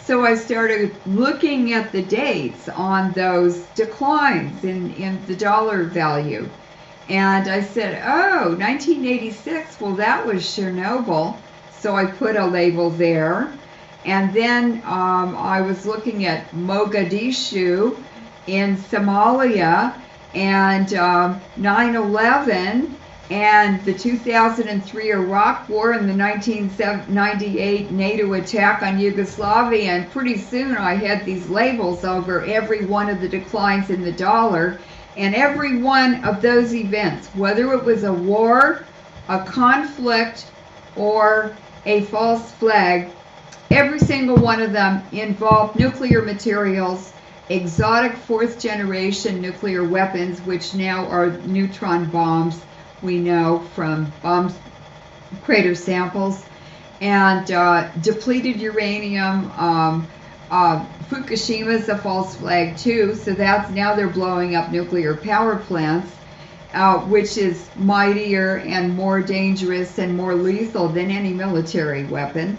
So I started looking at the dates on those declines in the dollar value. And I said, oh, 1986, well, that was Chernobyl. So I put a label there. And then I was looking at Mogadishu in Somalia, and 9/11, and the 2003 Iraq War, and the 1998 NATO attack on Yugoslavia. And pretty soon I had these labels over every one of the declines in the dollar, and every one of those events, whether it was a war, a conflict, or a false flag, every single one of them involved nuclear materials, exotic fourth generation nuclear weapons, which now are neutron bombs, we know from bomb crater samples, and depleted uranium. Fukushima's a false flag too, so that's now they're blowing up nuclear power plants, which is mightier and more dangerous and more lethal than any military weapon.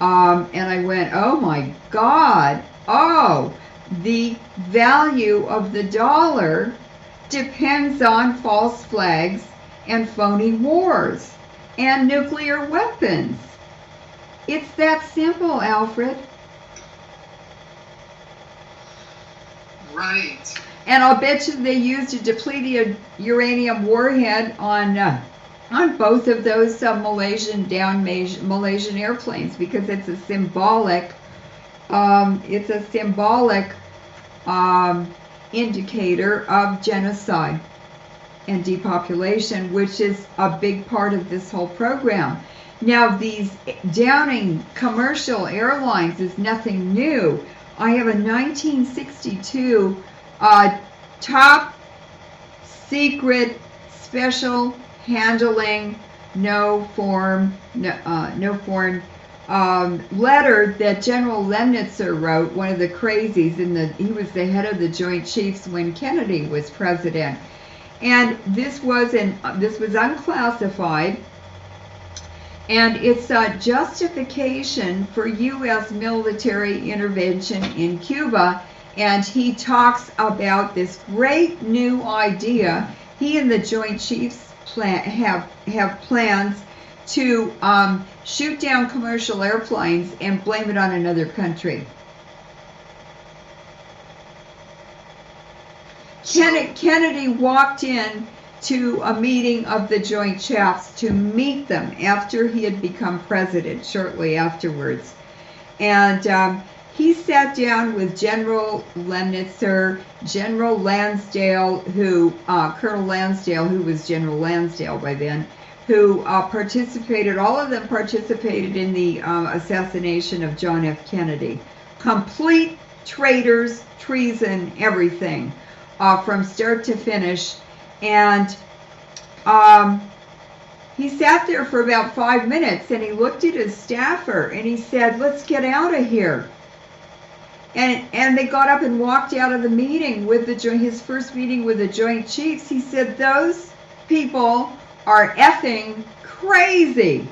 And I went, oh my God, the value of the dollar depends on false flags and phony wars and nuclear weapons. It's that simple, Alfred. Right. And I'll bet you they used a depleted uranium warhead on both of those Malaysian airplanes, because it's a symbolic indicator of genocide and depopulation, which is a big part of this whole program. Now, these downing commercial airlines is nothing new. I have a 1962 top secret special handling no foreign letter that General Lemnitzer wrote, one of the crazies he was the head of the Joint Chiefs when Kennedy was president. And this was unclassified, and it's a justification for U.S. military intervention in Cuba. And he talks about this great new idea. He and the Joint Chiefs have plans to shoot down commercial airplanes and blame it on another country. Kennedy walked in to a meeting of the Joint Chiefs to meet them after he had become president, shortly afterwards. And he sat down with General Lemnitzer, General Lansdale, Colonel Lansdale, who was General Lansdale by then, who participated, all of them participated in the assassination of John F. Kennedy. Complete traitors, treason, everything, from start to finish. And he sat there for about 5 minutes, and he looked at his staffer and he said, "Let's get out of here." And they got up and walked out of the meeting with his first meeting with the Joint Chiefs. He said, "Those people are effing crazy."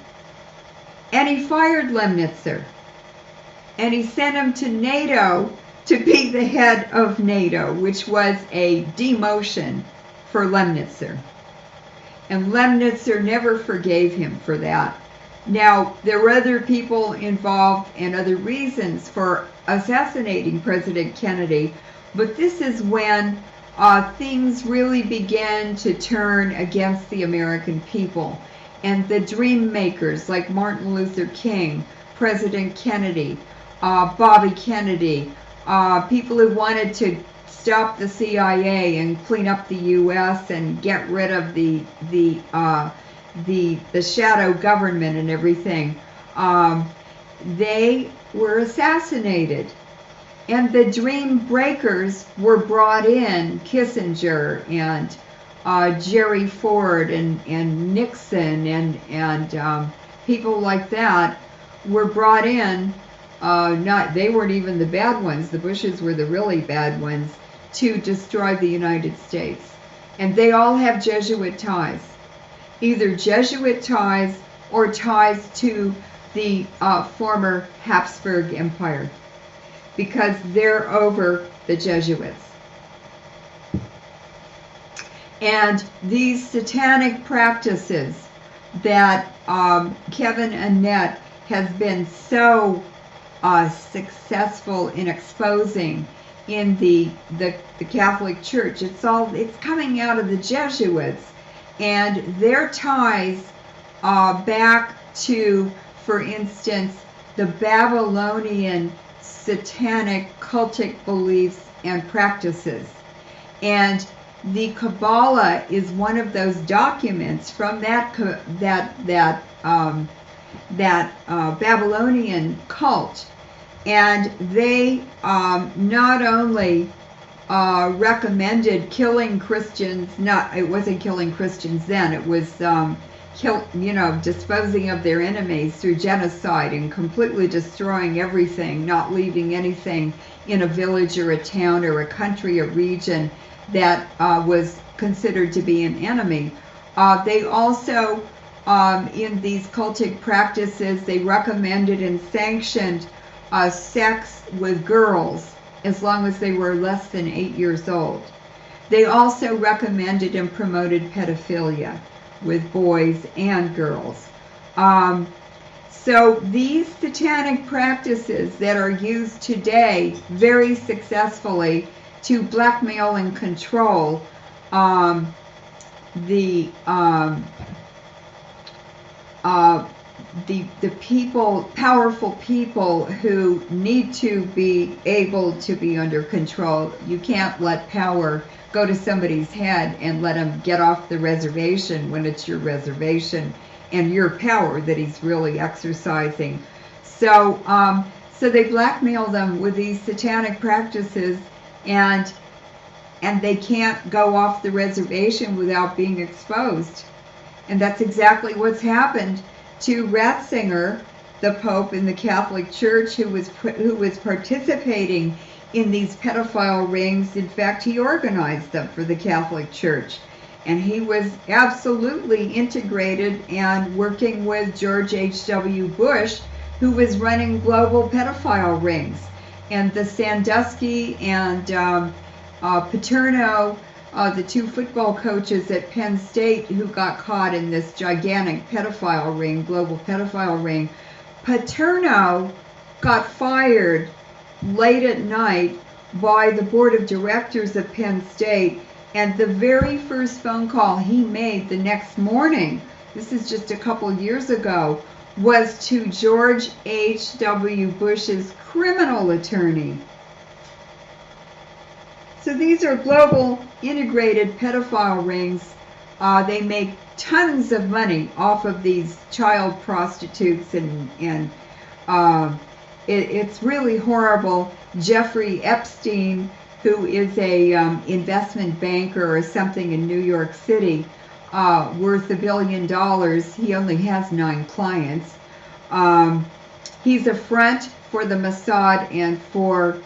And he fired Lemnitzer. And he sent him to NATO to be the head of NATO, which was a demotion for Lemnitzer. And Lemnitzer never forgave him for that. Now, there were other people involved and other reasons for assassinating President Kennedy, but this is when things really began to turn against the American people. And the dream makers like Martin Luther King, President Kennedy, Bobby Kennedy, people who wanted to stop the CIA and clean up the U.S. and get rid of the shadow government and everything, they were assassinated. And the dream breakers were brought in, Kissinger and Jerry Ford and Nixon and people like that were brought in. They weren't even the bad ones. The Bushes were the really bad ones, to destroy the United States. And they all have Jesuit ties, either Jesuit ties or ties to the former Habsburg Empire, because they're over the Jesuits. And these satanic practices that Kevin Annett has been so successful in exposing in the Catholic Church, it's coming out of the Jesuits, and their ties back to, for instance, the Babylonian satanic cultic beliefs and practices. And the Kabbalah is one of those documents from that Babylonian cult. And they not only recommended killing Christians, it wasn't killing Christians then, it was disposing of their enemies through genocide and completely destroying everything, not leaving anything in a village or a town or a country or region that was considered to be an enemy. They also, in these cultic practices, they recommended and sanctioned sex with girls as long as they were less than 8 years old. They also recommended and promoted pedophilia with boys and girls. So these satanic practices that are used today very successfully to blackmail and control the people, powerful people who need to be able to be under control. You can't let power go to somebody's head and let him get off the reservation when it's your reservation and your power that he's really exercising. So so they blackmail them with these satanic practices, and they can't go off the reservation without being exposed. And that's exactly what's happened to Ratzinger, the Pope in the Catholic Church, who was participating in these pedophile rings. In fact, he organized them for the Catholic Church. And he was absolutely integrated and working with George H.W. Bush, who was running global pedophile rings. And the Sandusky and Paterno, the two football coaches at Penn State who got caught in this gigantic pedophile ring, global pedophile ring, Paterno got fired late at night by the board of directors of Penn State, and the very first phone call he made the next morning, this is just a couple years ago, was to George H.W. Bush's criminal attorney. So these are global integrated pedophile rings. They make tons of money off of these child prostitutes, and it's really horrible. Jeffrey Epstein, who is a investment banker or something in New York City, worth $1 billion. He only has 9 clients. He's a front for the Mossad and for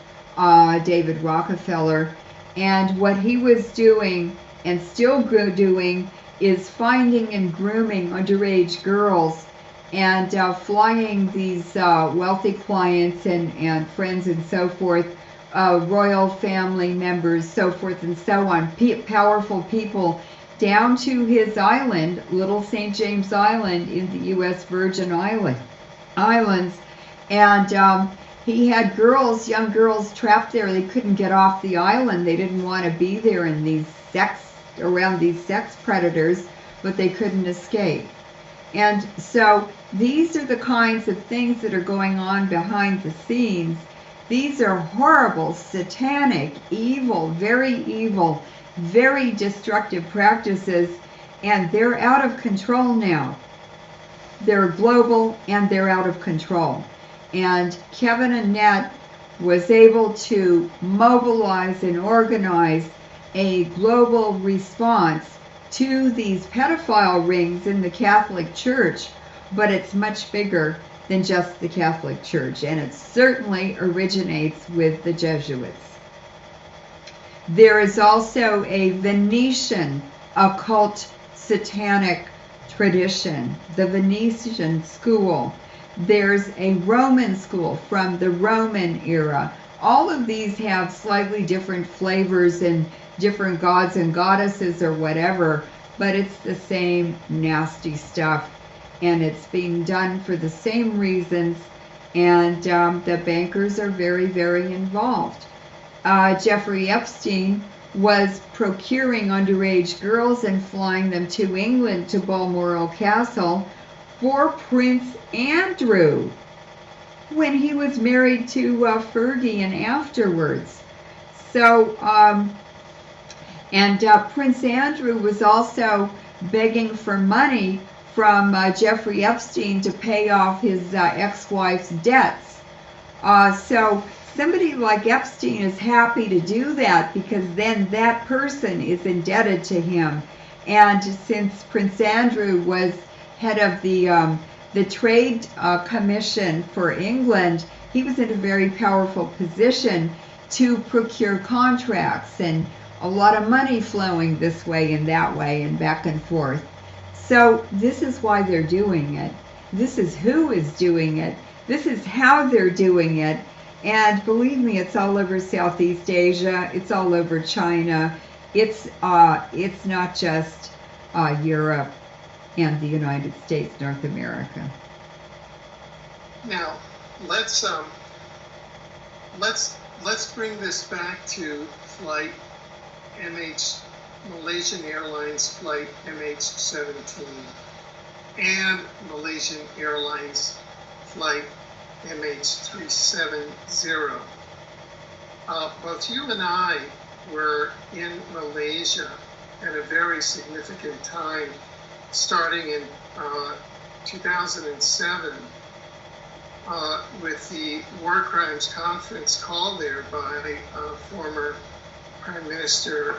David Rockefeller. And what he was doing and still doing is finding and grooming underage girls and flying these wealthy clients and friends and so forth, royal family members, so forth and so on, powerful people, down to his island, Little St. James Island in the U.S. Virgin Islands. And he had girls, young girls, trapped there. They couldn't get off the island. They didn't want to be there in these around these sex predators, but they couldn't escape. And so these are the kinds of things that are going on behind the scenes. These are horrible, satanic, evil, very destructive practices, and they're out of control now. They're global and they're out of control. And Kevin Annett was able to mobilize and organize a global response to these pedophile rings in the Catholic Church, but it's much bigger than just the Catholic Church, and it certainly originates with the Jesuits. There is also a Venetian occult satanic tradition, the Venetian school. There's a Roman school from the Roman era. All of these have slightly different flavors and different gods and goddesses or whatever, but it's the same nasty stuff, and it's being done for the same reasons, and the bankers are very involved. Jeffrey Epstein was procuring underage girls and flying them to England, to Balmoral Castle, for Prince Andrew when he was married to Fergie and afterwards. So, Prince Andrew was also begging for money from Jeffrey Epstein to pay off his ex-wife's debts. So somebody like Epstein is happy to do that because then that person is indebted to him. And since Prince Andrew was head of the Trade Commission for England, he was in a very powerful position to procure contracts, and a lot of money flowing this way and that way and back and forth. So this is why they're doing it. This is who is doing it. This is how they're doing it. And believe me, it's all over Southeast Asia. It's all over China. It's not just Europe and the United States, North America. Now, let's bring this back to flight Malaysian Airlines flight MH17 and Malaysian Airlines flight MH370. Both you and I were in Malaysia at a very significant time, starting in 2007, with the War Crimes Conference called there by former Prime Minister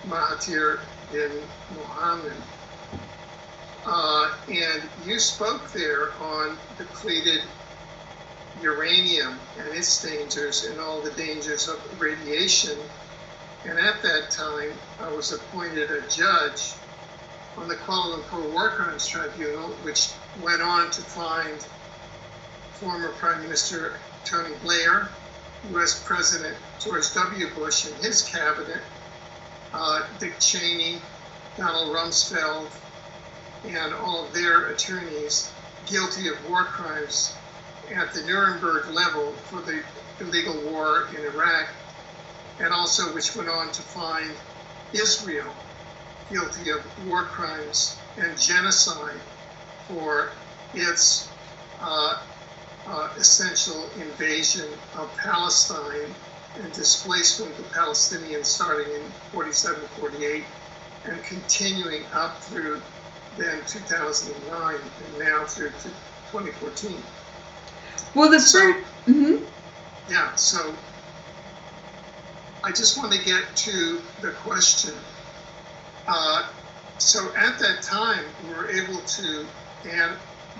Mahathir bin Mohamad. And you spoke there on depleted uranium and its dangers and all the dangers of radiation. And at that time, I was appointed a judge on the Kuala Lumpur War Crimes Tribunal, which went on to find former Prime Minister Tony Blair, U.S. President George W. Bush and his cabinet, Dick Cheney, Donald Rumsfeld, and all of their attorneys guilty of war crimes at the Nuremberg level for the illegal war in Iraq, and also which went on to find Israel guilty of war crimes and genocide for its essential invasion of Palestine and displacement of Palestinians starting in 47-48 and continuing up through then 2009 and now through to 2014. Well, Yeah, so I just want to get to the question. So at that time, we were able to, and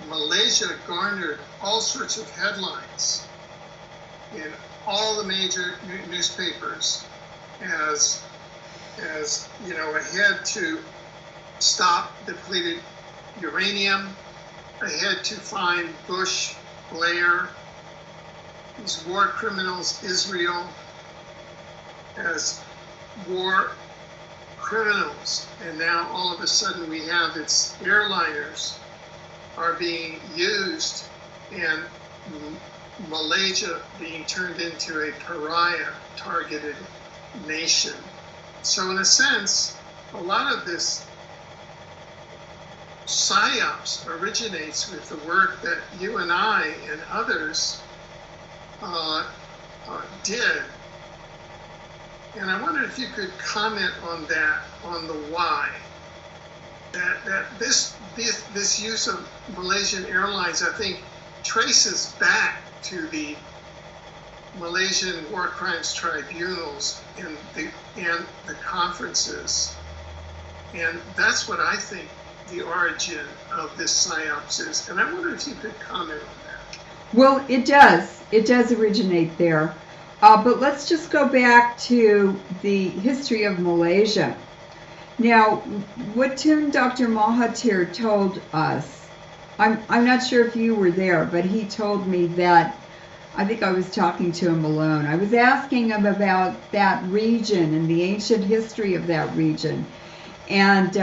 Malaysia garnered all sorts of headlines in all the major newspapers as you know, ahead to stop depleted uranium, ahead to find Bush, Blair, these war criminals, Israel, as war criminals. And now all of a sudden we have its airliners are being used and Malaysia being turned into a pariah targeted nation. So in a sense, a lot of this psyops originates with the work that you and I and others did. And I wondered if you could comment on that, on the why. That this use of Malaysian Airlines, I think, traces back to the Malaysian War Crimes Tribunals and the conferences. And that's what I think the origin of this psyops is. And I wonder if you could comment on that. Well, it does. It does originate there. But let's just go back to the history of Malaysia. Now, what Dr. Mahathir told us, I'm not sure if you were there, but he told me that, I think I was talking to him alone. I was asking him about that region and the ancient history of that region, and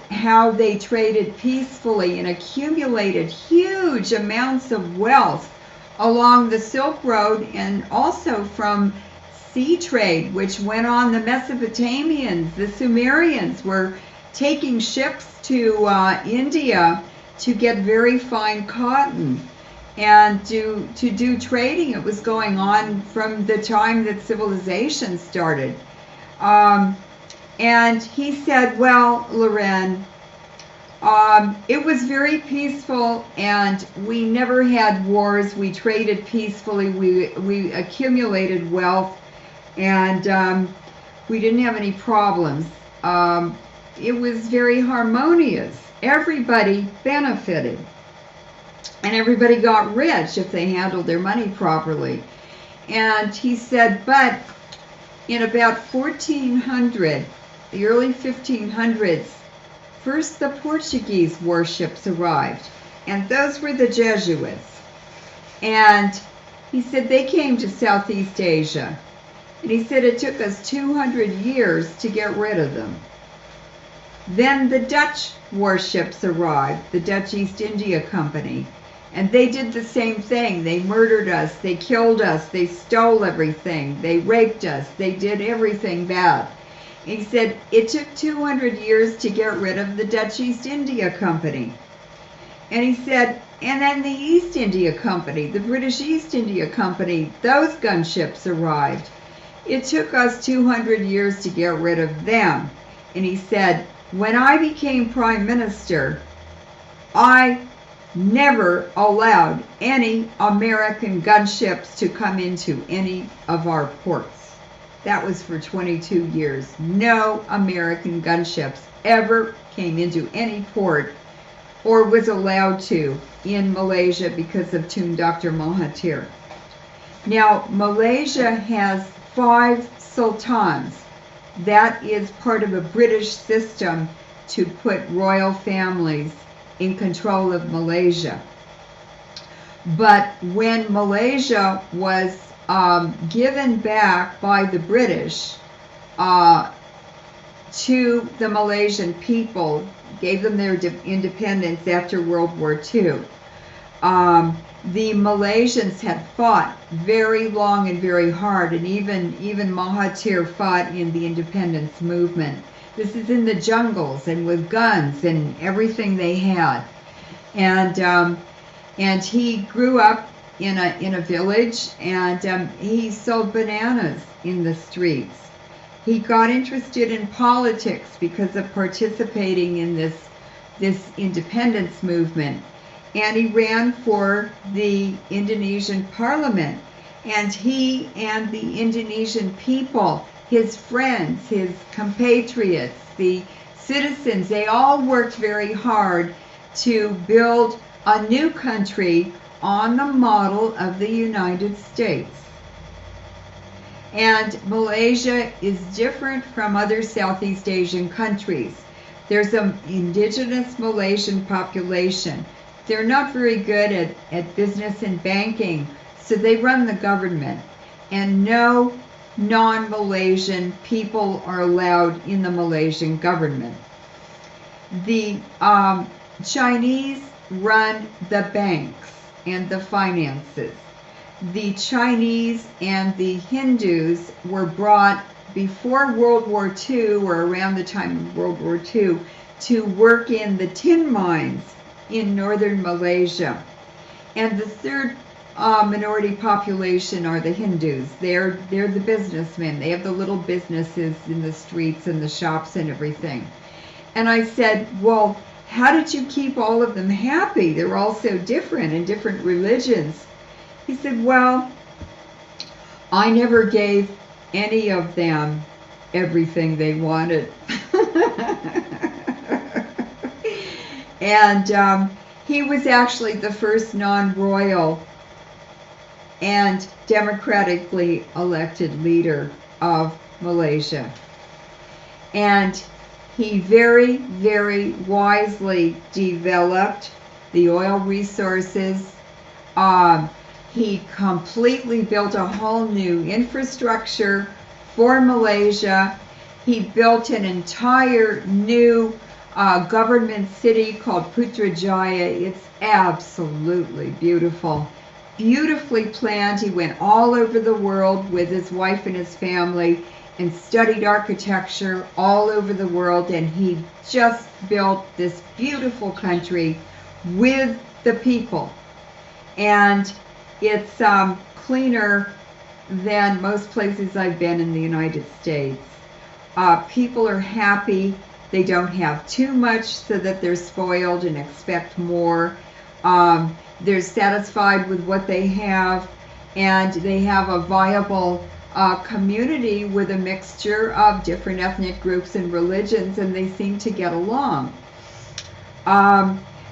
how they traded peacefully and accumulated huge amounts of wealth along the Silk Road, and also from sea trade, which went on. The Mesopotamians, the Sumerians were taking ships to India to get very fine cotton and to do trading. It was going on from the time that civilization started. And he said, well, Leuren, it was very peaceful and we never had wars. We traded peacefully. We accumulated wealth and we didn't have any problems. It was very harmonious. Everybody benefited. And everybody got rich if they handled their money properly. And he said, but in about 1400, the early 1500s, first the Portuguese warships arrived, and those were the Jesuits. And he said they came to Southeast Asia. And he said it took us 200 years to get rid of them. Then the Dutch warships arrived, the Dutch East India Company. And they did the same thing. They murdered us, they killed us, they stole everything, they raped us, they did everything bad. He said it took 200 years to get rid of the Dutch East India Company. And he said, and then the East India Company, the British East India Company, those gunships arrived. It took us 200 years to get rid of them. And he said, when I became Prime Minister, I never allowed any American gunships to come into any of our ports. That was for 22 years. No American gunships ever came into any port or was allowed to in Malaysia because of Tun Dr. Mahathir. Now, Malaysia has 5 sultans. That is part of a British system to put royal families in control of Malaysia. But when Malaysia was given back by the British to the Malaysian people, gave them their independence after World War II, the Malaysians had fought very long and very hard, and even Mahathir fought in the independence movement. This is in the jungles and with guns and everything they had, and he grew up in a village, and he sold bananas in the streets. He got interested in politics because of participating in this independence movement. And he ran for the Indonesian parliament. And he and the Indonesian people, his friends, his compatriots, the citizens, they all worked very hard to build a new country on the model of the United States. And Malaysia is different from other Southeast Asian countries. There's an indigenous Malaysian population. They're not very good at business and banking, so they run the government. And no non-Malaysian people are allowed in the Malaysian government. The Chinese run the banks and the finances. The Chinese and the Hindus were brought before World War II, or around the time of World War II, to work in the tin mines in northern Malaysia. And the third minority population are the Hindus. They're the businessmen. They have the little businesses in the streets and the shops and everything. And I said, well, how did you keep all of them happy? They're all so different in different religions. He said, well, I never gave any of them everything they wanted. And he was actually the first non-royal and democratically elected leader of Malaysia. And he very, very wisely developed the oil resources. He completely built a whole new infrastructure for Malaysia. He built an entire new government city called Putrajaya. It's absolutely beautiful. Beautifully planned. He went all over the world with his wife and his family and studied architecture all over the world, and he just built this beautiful country with the people. And it's cleaner than most places I've been in the United States. People are happy. They don't have too much so that they're spoiled and expect more. They're satisfied with what they have, and they have a viable community with a mixture of different ethnic groups and religions, and they seem to get along.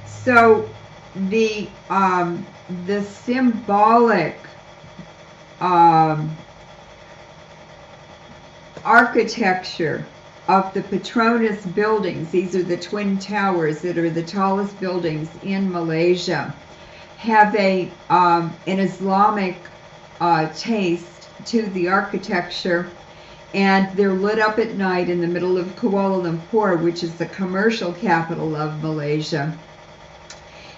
So the symbolic architecture of the Petronas buildings, these are the twin towers that are the tallest buildings in Malaysia. have an Islamic taste to the architecture, and they're lit up at night in the middle of Kuala Lumpur, which is the commercial capital of Malaysia.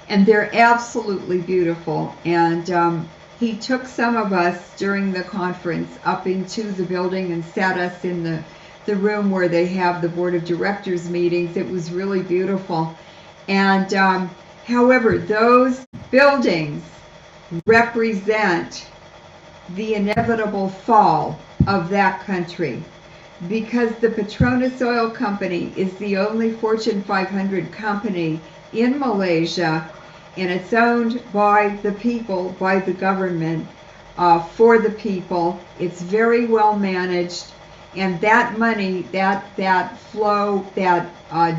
And they're absolutely beautiful. And he took some of us during the conference up into the building and sat us in the room where they have the board of directors meetings. It was really beautiful. And however, those buildings represent the inevitable fall of that country, because the Petronas Oil Company is the only Fortune 500 company in Malaysia, and it's owned by the people, by the government, for the people. It's very well managed, and that money, that flow, that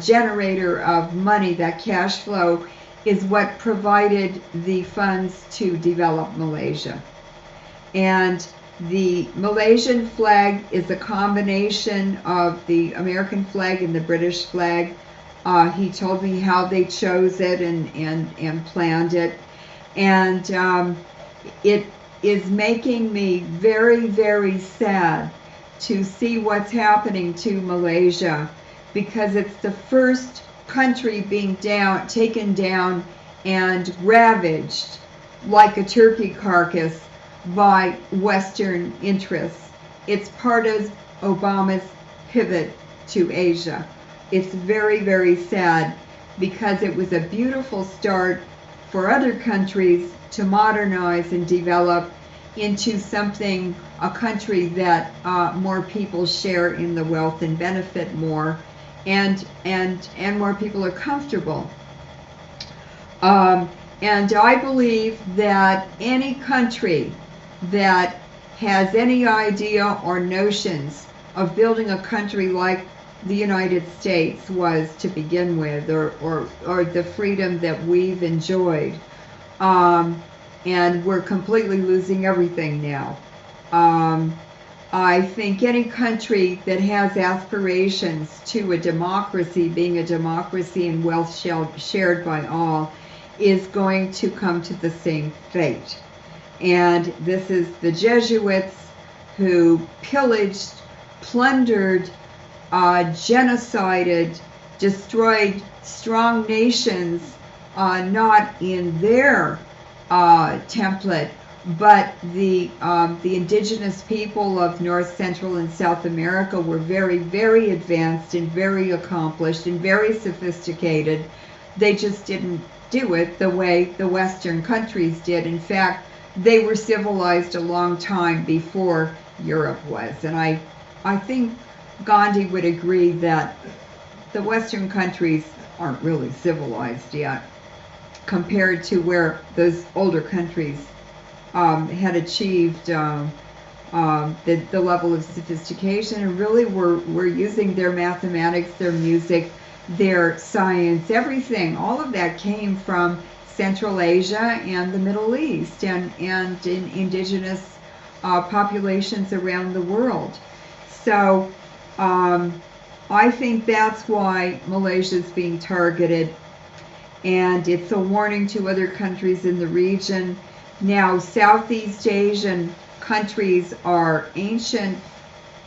generator of money, that cash flow, is what provided the funds to develop Malaysia. And the Malaysian flag is a combination of the American flag and the British flag. He told me how they chose it and planned it. And it is making me very, very sad to see what's happening to Malaysia, because it's the first country being taken down and ravaged like a turkey carcass by Western interests. It's part of Obama's pivot to Asia. It's very, very sad, because it was a beautiful start for other countries to modernize and develop into something, a country that more people share in the wealth and benefit more, and more people are comfortable. And I believe that any country that has any idea or notions of building a country like the United States was to begin with, or the freedom that we've enjoyed, and we're completely losing everything now. I think any country that has aspirations to a democracy, being a democracy and wealth shared by all, is going to come to the same fate. And this is the Jesuits who pillaged, plundered, genocided, destroyed strong nations, not in their template, but the indigenous people of North, Central, and South America were very, very advanced and very accomplished and very sophisticated. They just didn't do it the way the Western countries did. In fact, they were civilized a long time before Europe was. And I think Gandhi would agree that the Western countries aren't really civilized yet compared to where those older countries had achieved the level of sophistication, and really were using their mathematics, their music, their science, everything. All of that came from Central Asia and the Middle East, and in indigenous populations around the world. So I think that's why Malaysia is being targeted, and it's a warning to other countries in the region. Now, Southeast Asian countries are ancient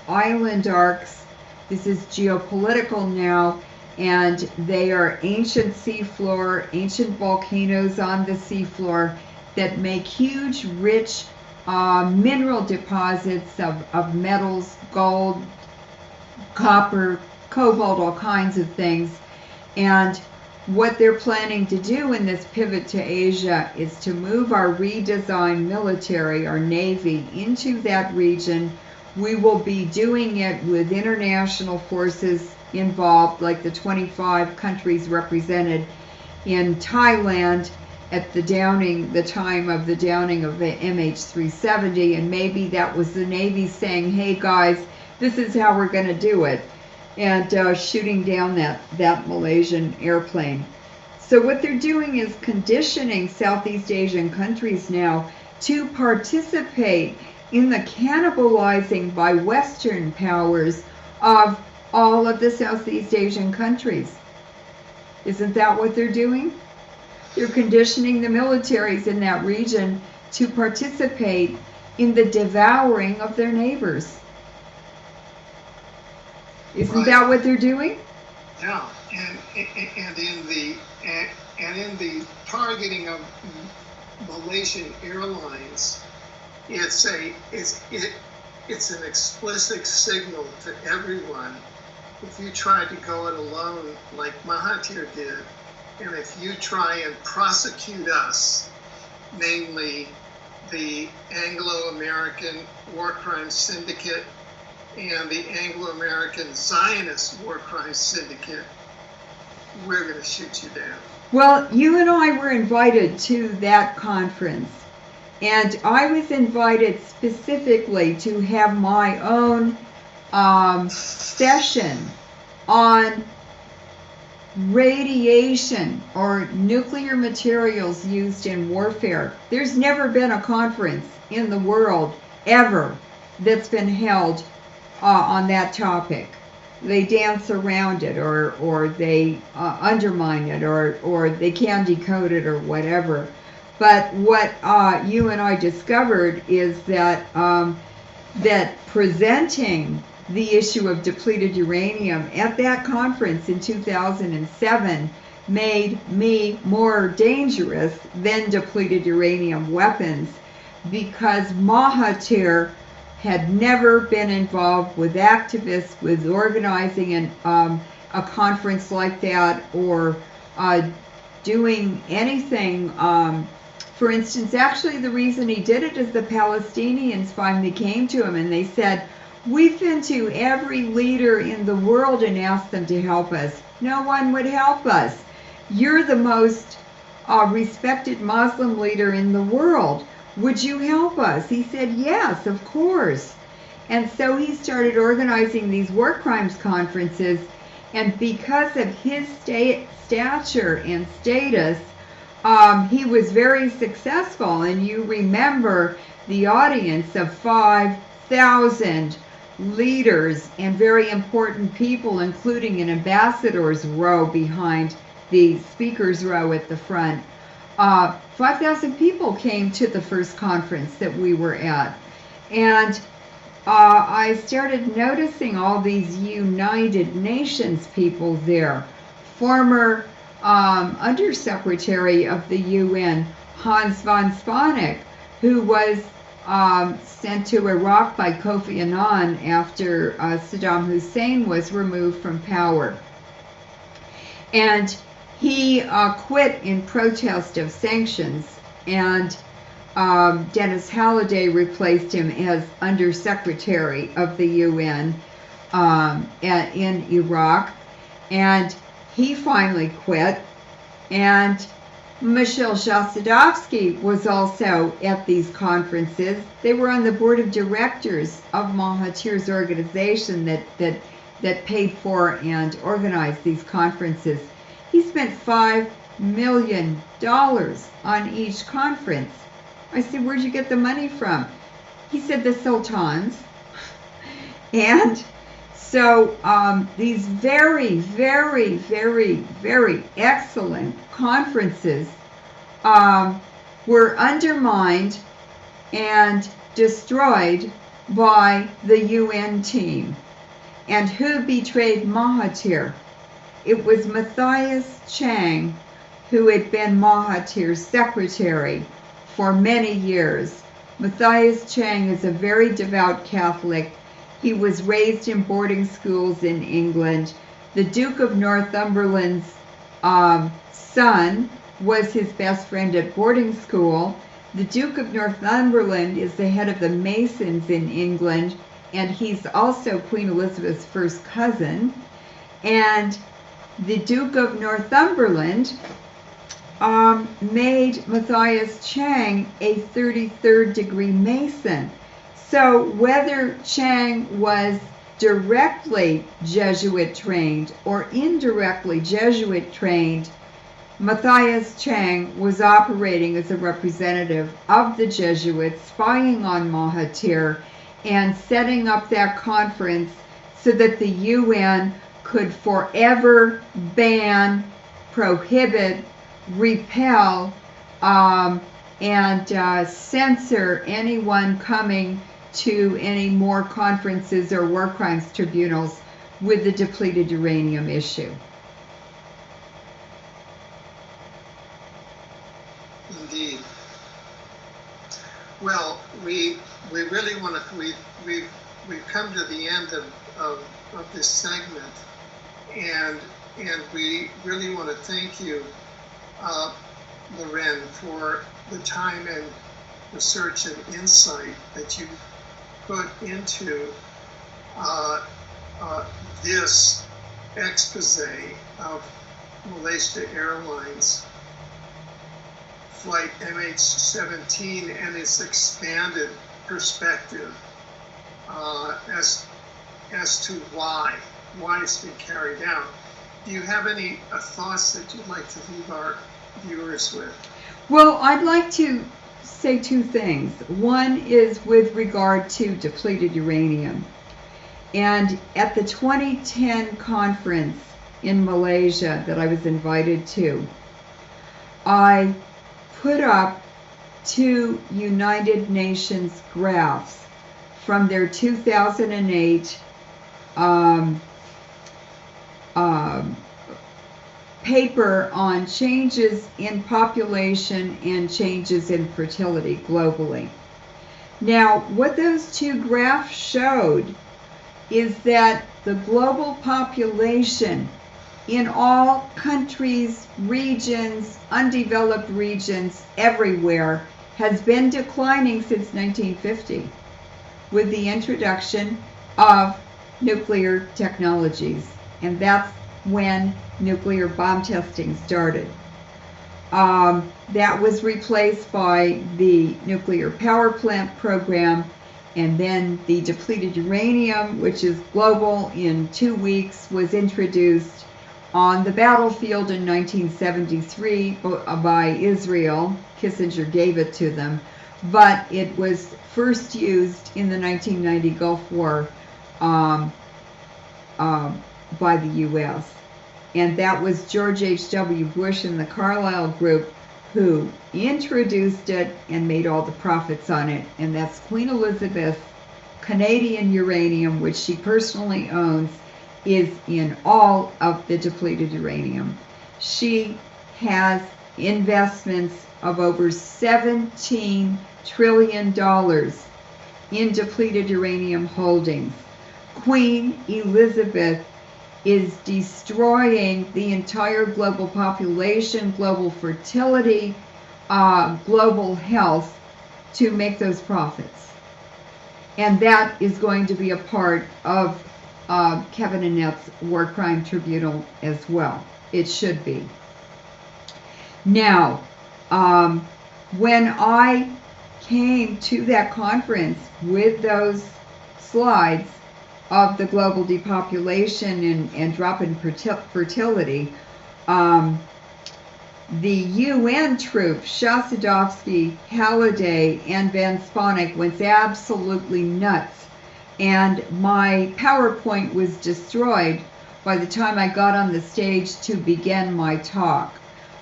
island arcs. This is geopolitical now, and they are ancient seafloor, ancient volcanoes on the seafloor that make huge, rich mineral deposits of metals, gold, copper, cobalt, all kinds of things. And what they're planning to do in this pivot to Asia is to move our redesigned military, our Navy, into that region. We will be doing it with international forces involved, like the 25 countries represented in Thailand at the time of the downing of the MH17, and maybe that was the Navy saying, hey guys, this is how we're going to do it, and shooting down that Malaysian airplane. So what they're doing is conditioning Southeast Asian countries now to participate in the cannibalizing by Western powers of all of the Southeast Asian countries. Isn't that what they're doing? They're conditioning the militaries in that region to participate in the devouring of their neighbors. Isn't that what they're doing? Yeah, and in the targeting of Malaysian Airlines, it's an explicit signal to everyone. If you try to go it alone, like Mahathir did, and if you try and prosecute us, namely the Anglo-American War Crimes Syndicate and the Anglo-American Zionist War Crimes Syndicate, we're going to shoot you down. Well, you and I were invited to that conference, and I was invited specifically to have my own session on radiation or nuclear materials used in warfare. There's never been a conference in the world ever that's been held on that topic. They dance around it, or they undermine it, or they can decode it, or whatever. But what you and I discovered is that that presenting the issue of depleted uranium at that conference in 2007 made me more dangerous than depleted uranium weapons, because Mahathir had never been involved with activists, with organizing a conference like that, or doing anything. For instance, actually the reason he did it is the Palestinians finally came to him and they said, "We've been to every leader in the world and asked them to help us. No one would help us. You're the most respected Muslim leader in the world. Would you help us?" He said, "Yes, of course." And so he started organizing these war crimes conferences, and because of his stature and status, he was very successful. And you remember the audience of 5,000 leaders and very important people, including an ambassador's row behind the speaker's row at the front. 5,000 people came to the first conference that we were at. And I started noticing all these United Nations people there. Former Undersecretary of the UN, Hans von Spanek, who was sent to Iraq by Kofi Annan after Saddam Hussein was removed from power. And he quit in protest of sanctions, and Dennis Halliday replaced him as Undersecretary of the UN in Iraq, and he finally quit. And Michel Chossudovsky was also at these conferences. They were on the board of directors of Mahathir's organization that paid for and organized these conferences. He spent $5 million on each conference. I said, "Where'd you get the money from?" He said, "The Sultans." And so these very, very, very, very excellent conferences were undermined and destroyed by the UN team. And who betrayed Mahathir? It was Matthias Chang, who had been Mahathir's secretary for many years. Matthias Chang is a very devout Catholic. He was raised in boarding schools in England. The Duke of Northumberland's son was his best friend at boarding school. The Duke of Northumberland is the head of the Masons in England, and he's also Queen Elizabeth's first cousin. And the Duke of Northumberland made Matthias Chang a 33rd degree Mason. So whether Chang was directly Jesuit trained or indirectly Jesuit trained, Matthias Chang was operating as a representative of the Jesuits, spying on Mahathir and setting up that conference so that the UN could forever ban, prohibit, repel and censor anyone coming to any more conferences or war crimes tribunals with the depleted uranium issue. Indeed. Well, we really want to, we've come to the end of this segment, and we really want to thank you, Leuren, for the time and research and insight that you put into this expose of Malaysian Airlines flight MH17 and its expanded perspective as to why it's been carried out. Do you have any thoughts that you'd like to leave our viewers with? Well, I'd like to say two things. One is with regard to depleted uranium. And at the 2010 conference in Malaysia that I was invited to, I put up 2 United Nations graphs from their 2008 paper on changes in population and changes in fertility globally. Now, what those 2 graphs showed is that the global population in all countries, regions, undeveloped regions, everywhere, has been declining since 1950 with the introduction of nuclear technologies. And that's when nuclear bomb testing started. That was replaced by the nuclear power plant program, and then the depleted uranium, which is global, in 2 weeks was introduced on the battlefield in 1973 by Israel. Kissinger gave it to them, but it was first used in the 1990 Gulf War by the U.S. And that was George H.W. Bush and the Carlyle Group who introduced it and made all the profits on it. And that's Queen Elizabeth Canadian uranium, which she personally owns, is in all of the depleted uranium. She has investments of over $17 trillion in depleted uranium holdings. Queen Elizabeth is destroying the entire global population, global fertility, global health to make those profits. And that is going to be a part of Kevin Annette's War Crime Tribunal as well. It should be. Now, when I came to that conference with those slides of the global depopulation and drop in fertility, the UN troops, Shasadovsky, Halliday, and Van Spanik, went absolutely nuts. And my PowerPoint was destroyed by the time I got on the stage to begin my talk.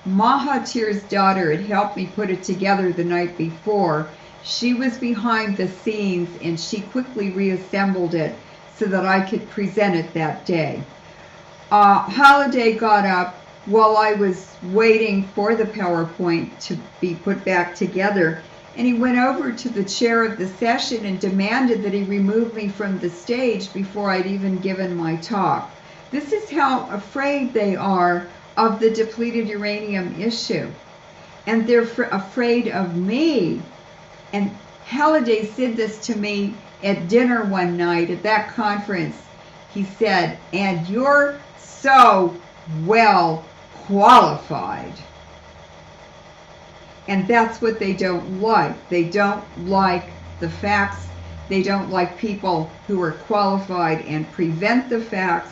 Mahathir's daughter had helped me put it together the night before. She was behind the scenes and she quickly reassembled it so that I could present it that day. Halliday got up while I was waiting for the PowerPoint to be put back together, and he went over to the chair of the session and demanded that he remove me from the stage before I'd even given my talk. This is how afraid they are of the depleted uranium issue. And they're afraid of me. And Halliday said this to me at dinner one night at that conference. He said, "And you're so well qualified." And that's what they don't like. They don't like the facts. They don't like people who are qualified and prevent the facts.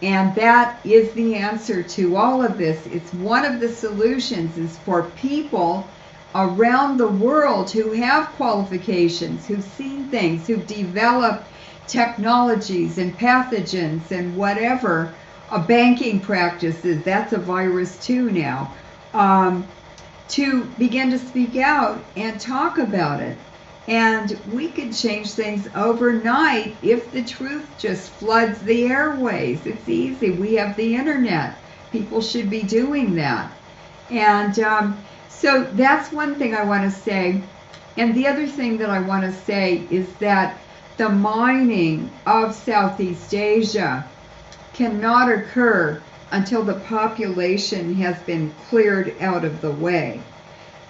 And that is the answer to all of this. It's one of the solutions is for people around the world who have qualifications, who've seen things, who've developed technologies and pathogens and whatever, banking practices, that's a virus too now, to begin to speak out and talk about it. And we could change things overnight if the truth just floods the airways. It's easy. We have the internet. People should be doing that. And so that's one thing I want to say. And the other thing that I want to say is that the mining of Southeast Asia cannot occur until the population has been cleared out of the way.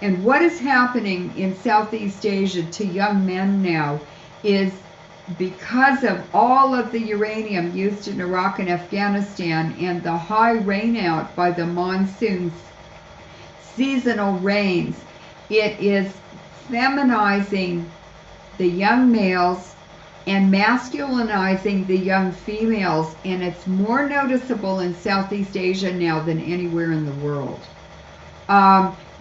And what is happening in Southeast Asia to young men now is because of all of the uranium used in Iraq and Afghanistan and the high rainout by the monsoons, seasonal rains, it is feminizing the young males and masculinizing the young females, and it's more noticeable in Southeast Asia now than anywhere in the world.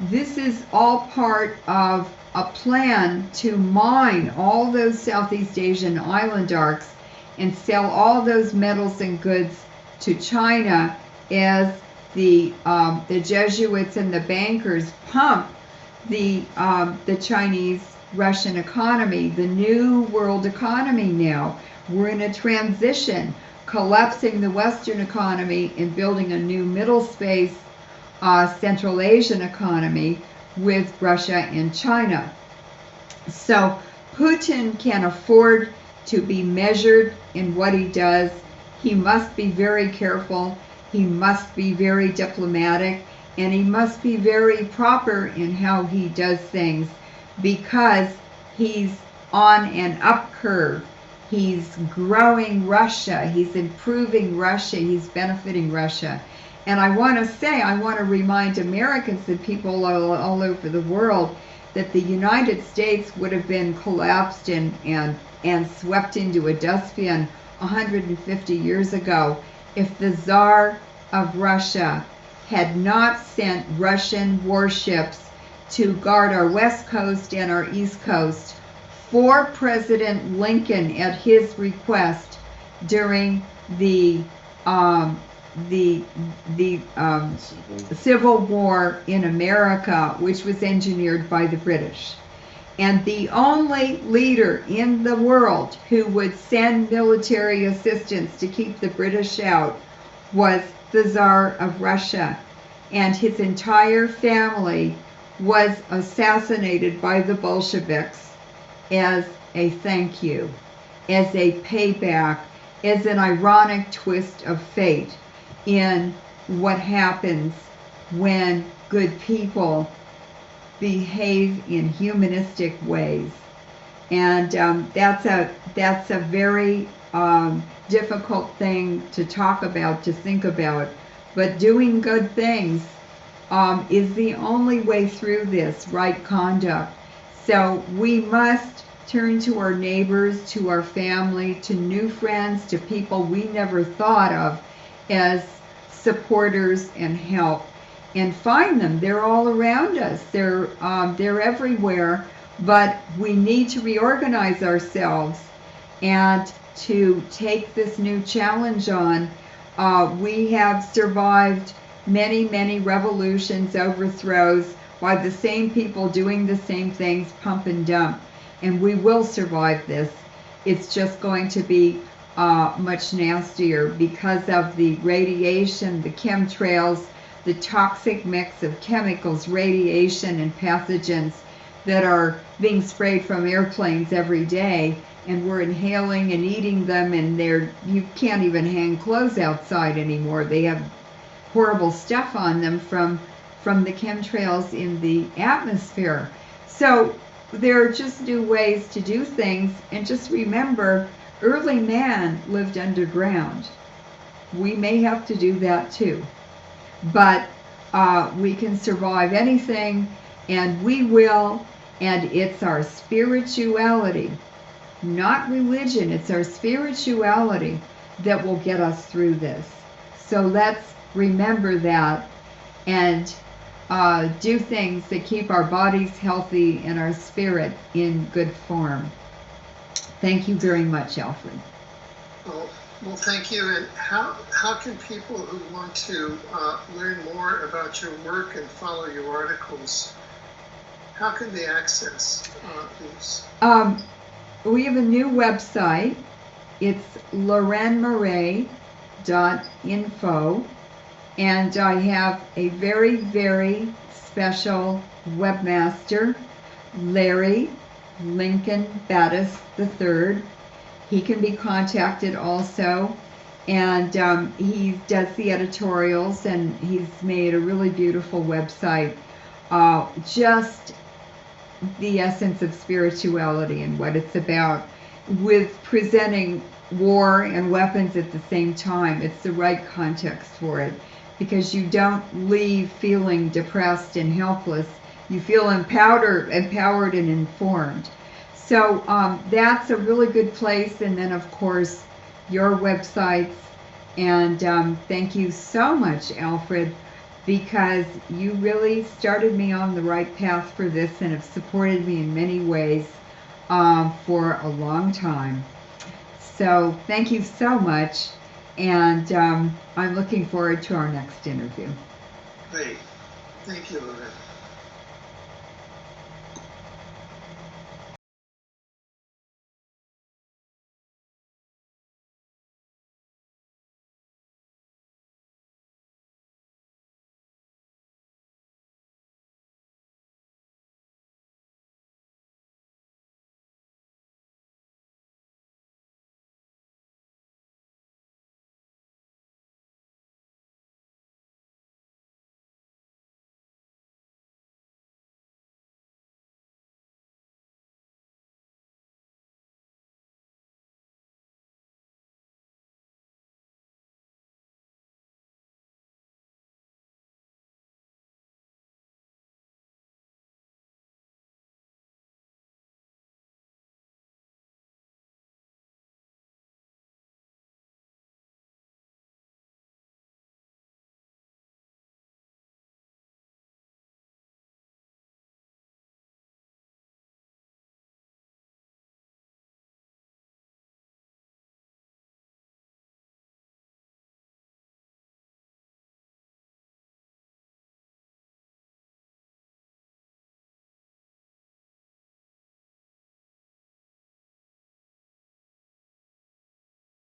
This is all part of a plan to mine all those Southeast Asian island arcs and sell all those metals and goods to China as the Jesuits and the bankers pump the Chinese Russian economy, the new world economy now. We're in a transition, collapsing the Western economy and building a new middle space Central Asian economy with Russia and China. So Putin can afford to be measured in what he does. He must be very careful. He must be very diplomatic, and he must be very proper in how he does things, because he's on an up curve. He's growing Russia. He's improving Russia. He's benefiting Russia. And I want to remind Americans and people all over the world that the United States would have been collapsed and swept into a dustbin 150 years ago if the Tsar of Russia had not sent Russian warships to guard our west coast and our east coast for President Lincoln at his request during the Civil War in America, which was engineered by the British. And the only leader in the world who would send military assistance to keep the British out was the Tsar of Russia. And his entire family was assassinated by the Bolsheviks as a thank you, as a payback, as an ironic twist of fate in what happens when good people behave in humanistic ways. And that's a very difficult thing to talk about, to think about. But doing good things is the only way through this, right conduct. So we must turn to our neighbors, to our family, to new friends, to people we never thought of as supporters and help, and find them. They're all around us. They're everywhere, but we need to reorganize ourselves and to take this new challenge on. We have survived many, many revolutions, overthrows by the same people doing the same things, pump and dump, and we will survive this. It's just going to be much nastier because of the radiation, the chemtrails, the toxic mix of chemicals, radiation, and pathogens that are being sprayed from airplanes every day, and we're inhaling and eating them, and you can't even hang clothes outside anymore. They have horrible stuff on them from the chemtrails in the atmosphere. So there are just new ways to do things, and just remember, early man lived underground. We may have to do that too. But we can survive anything, and we will, and it's our spirituality, not religion, it's our spirituality that will get us through this. So let's remember that and do things that keep our bodies healthy and our spirit in good form. Thank you very much, Alfred. Well, Well, thank you. And how can people who want to learn more about your work and follow your articles, how can they access these? We have a new website. It's LeurenMoret.info, and I have a very, very special webmaster, Larry Lincoln Battis III. He can be contacted also, and he does the editorials, and he's made a really beautiful website. Just the essence of spirituality and what it's about, with presenting war and weapons at the same time. It's the right context for it, because you don't leave feeling depressed and helpless. You feel empowered and informed. So that's a really good place. And then, of course, your websites. And thank you so much, Alfred, because you really started me on the right path for this and have supported me in many ways for a long time. So thank you so much. And I'm looking forward to our next interview. Great. Thank you, Leuren.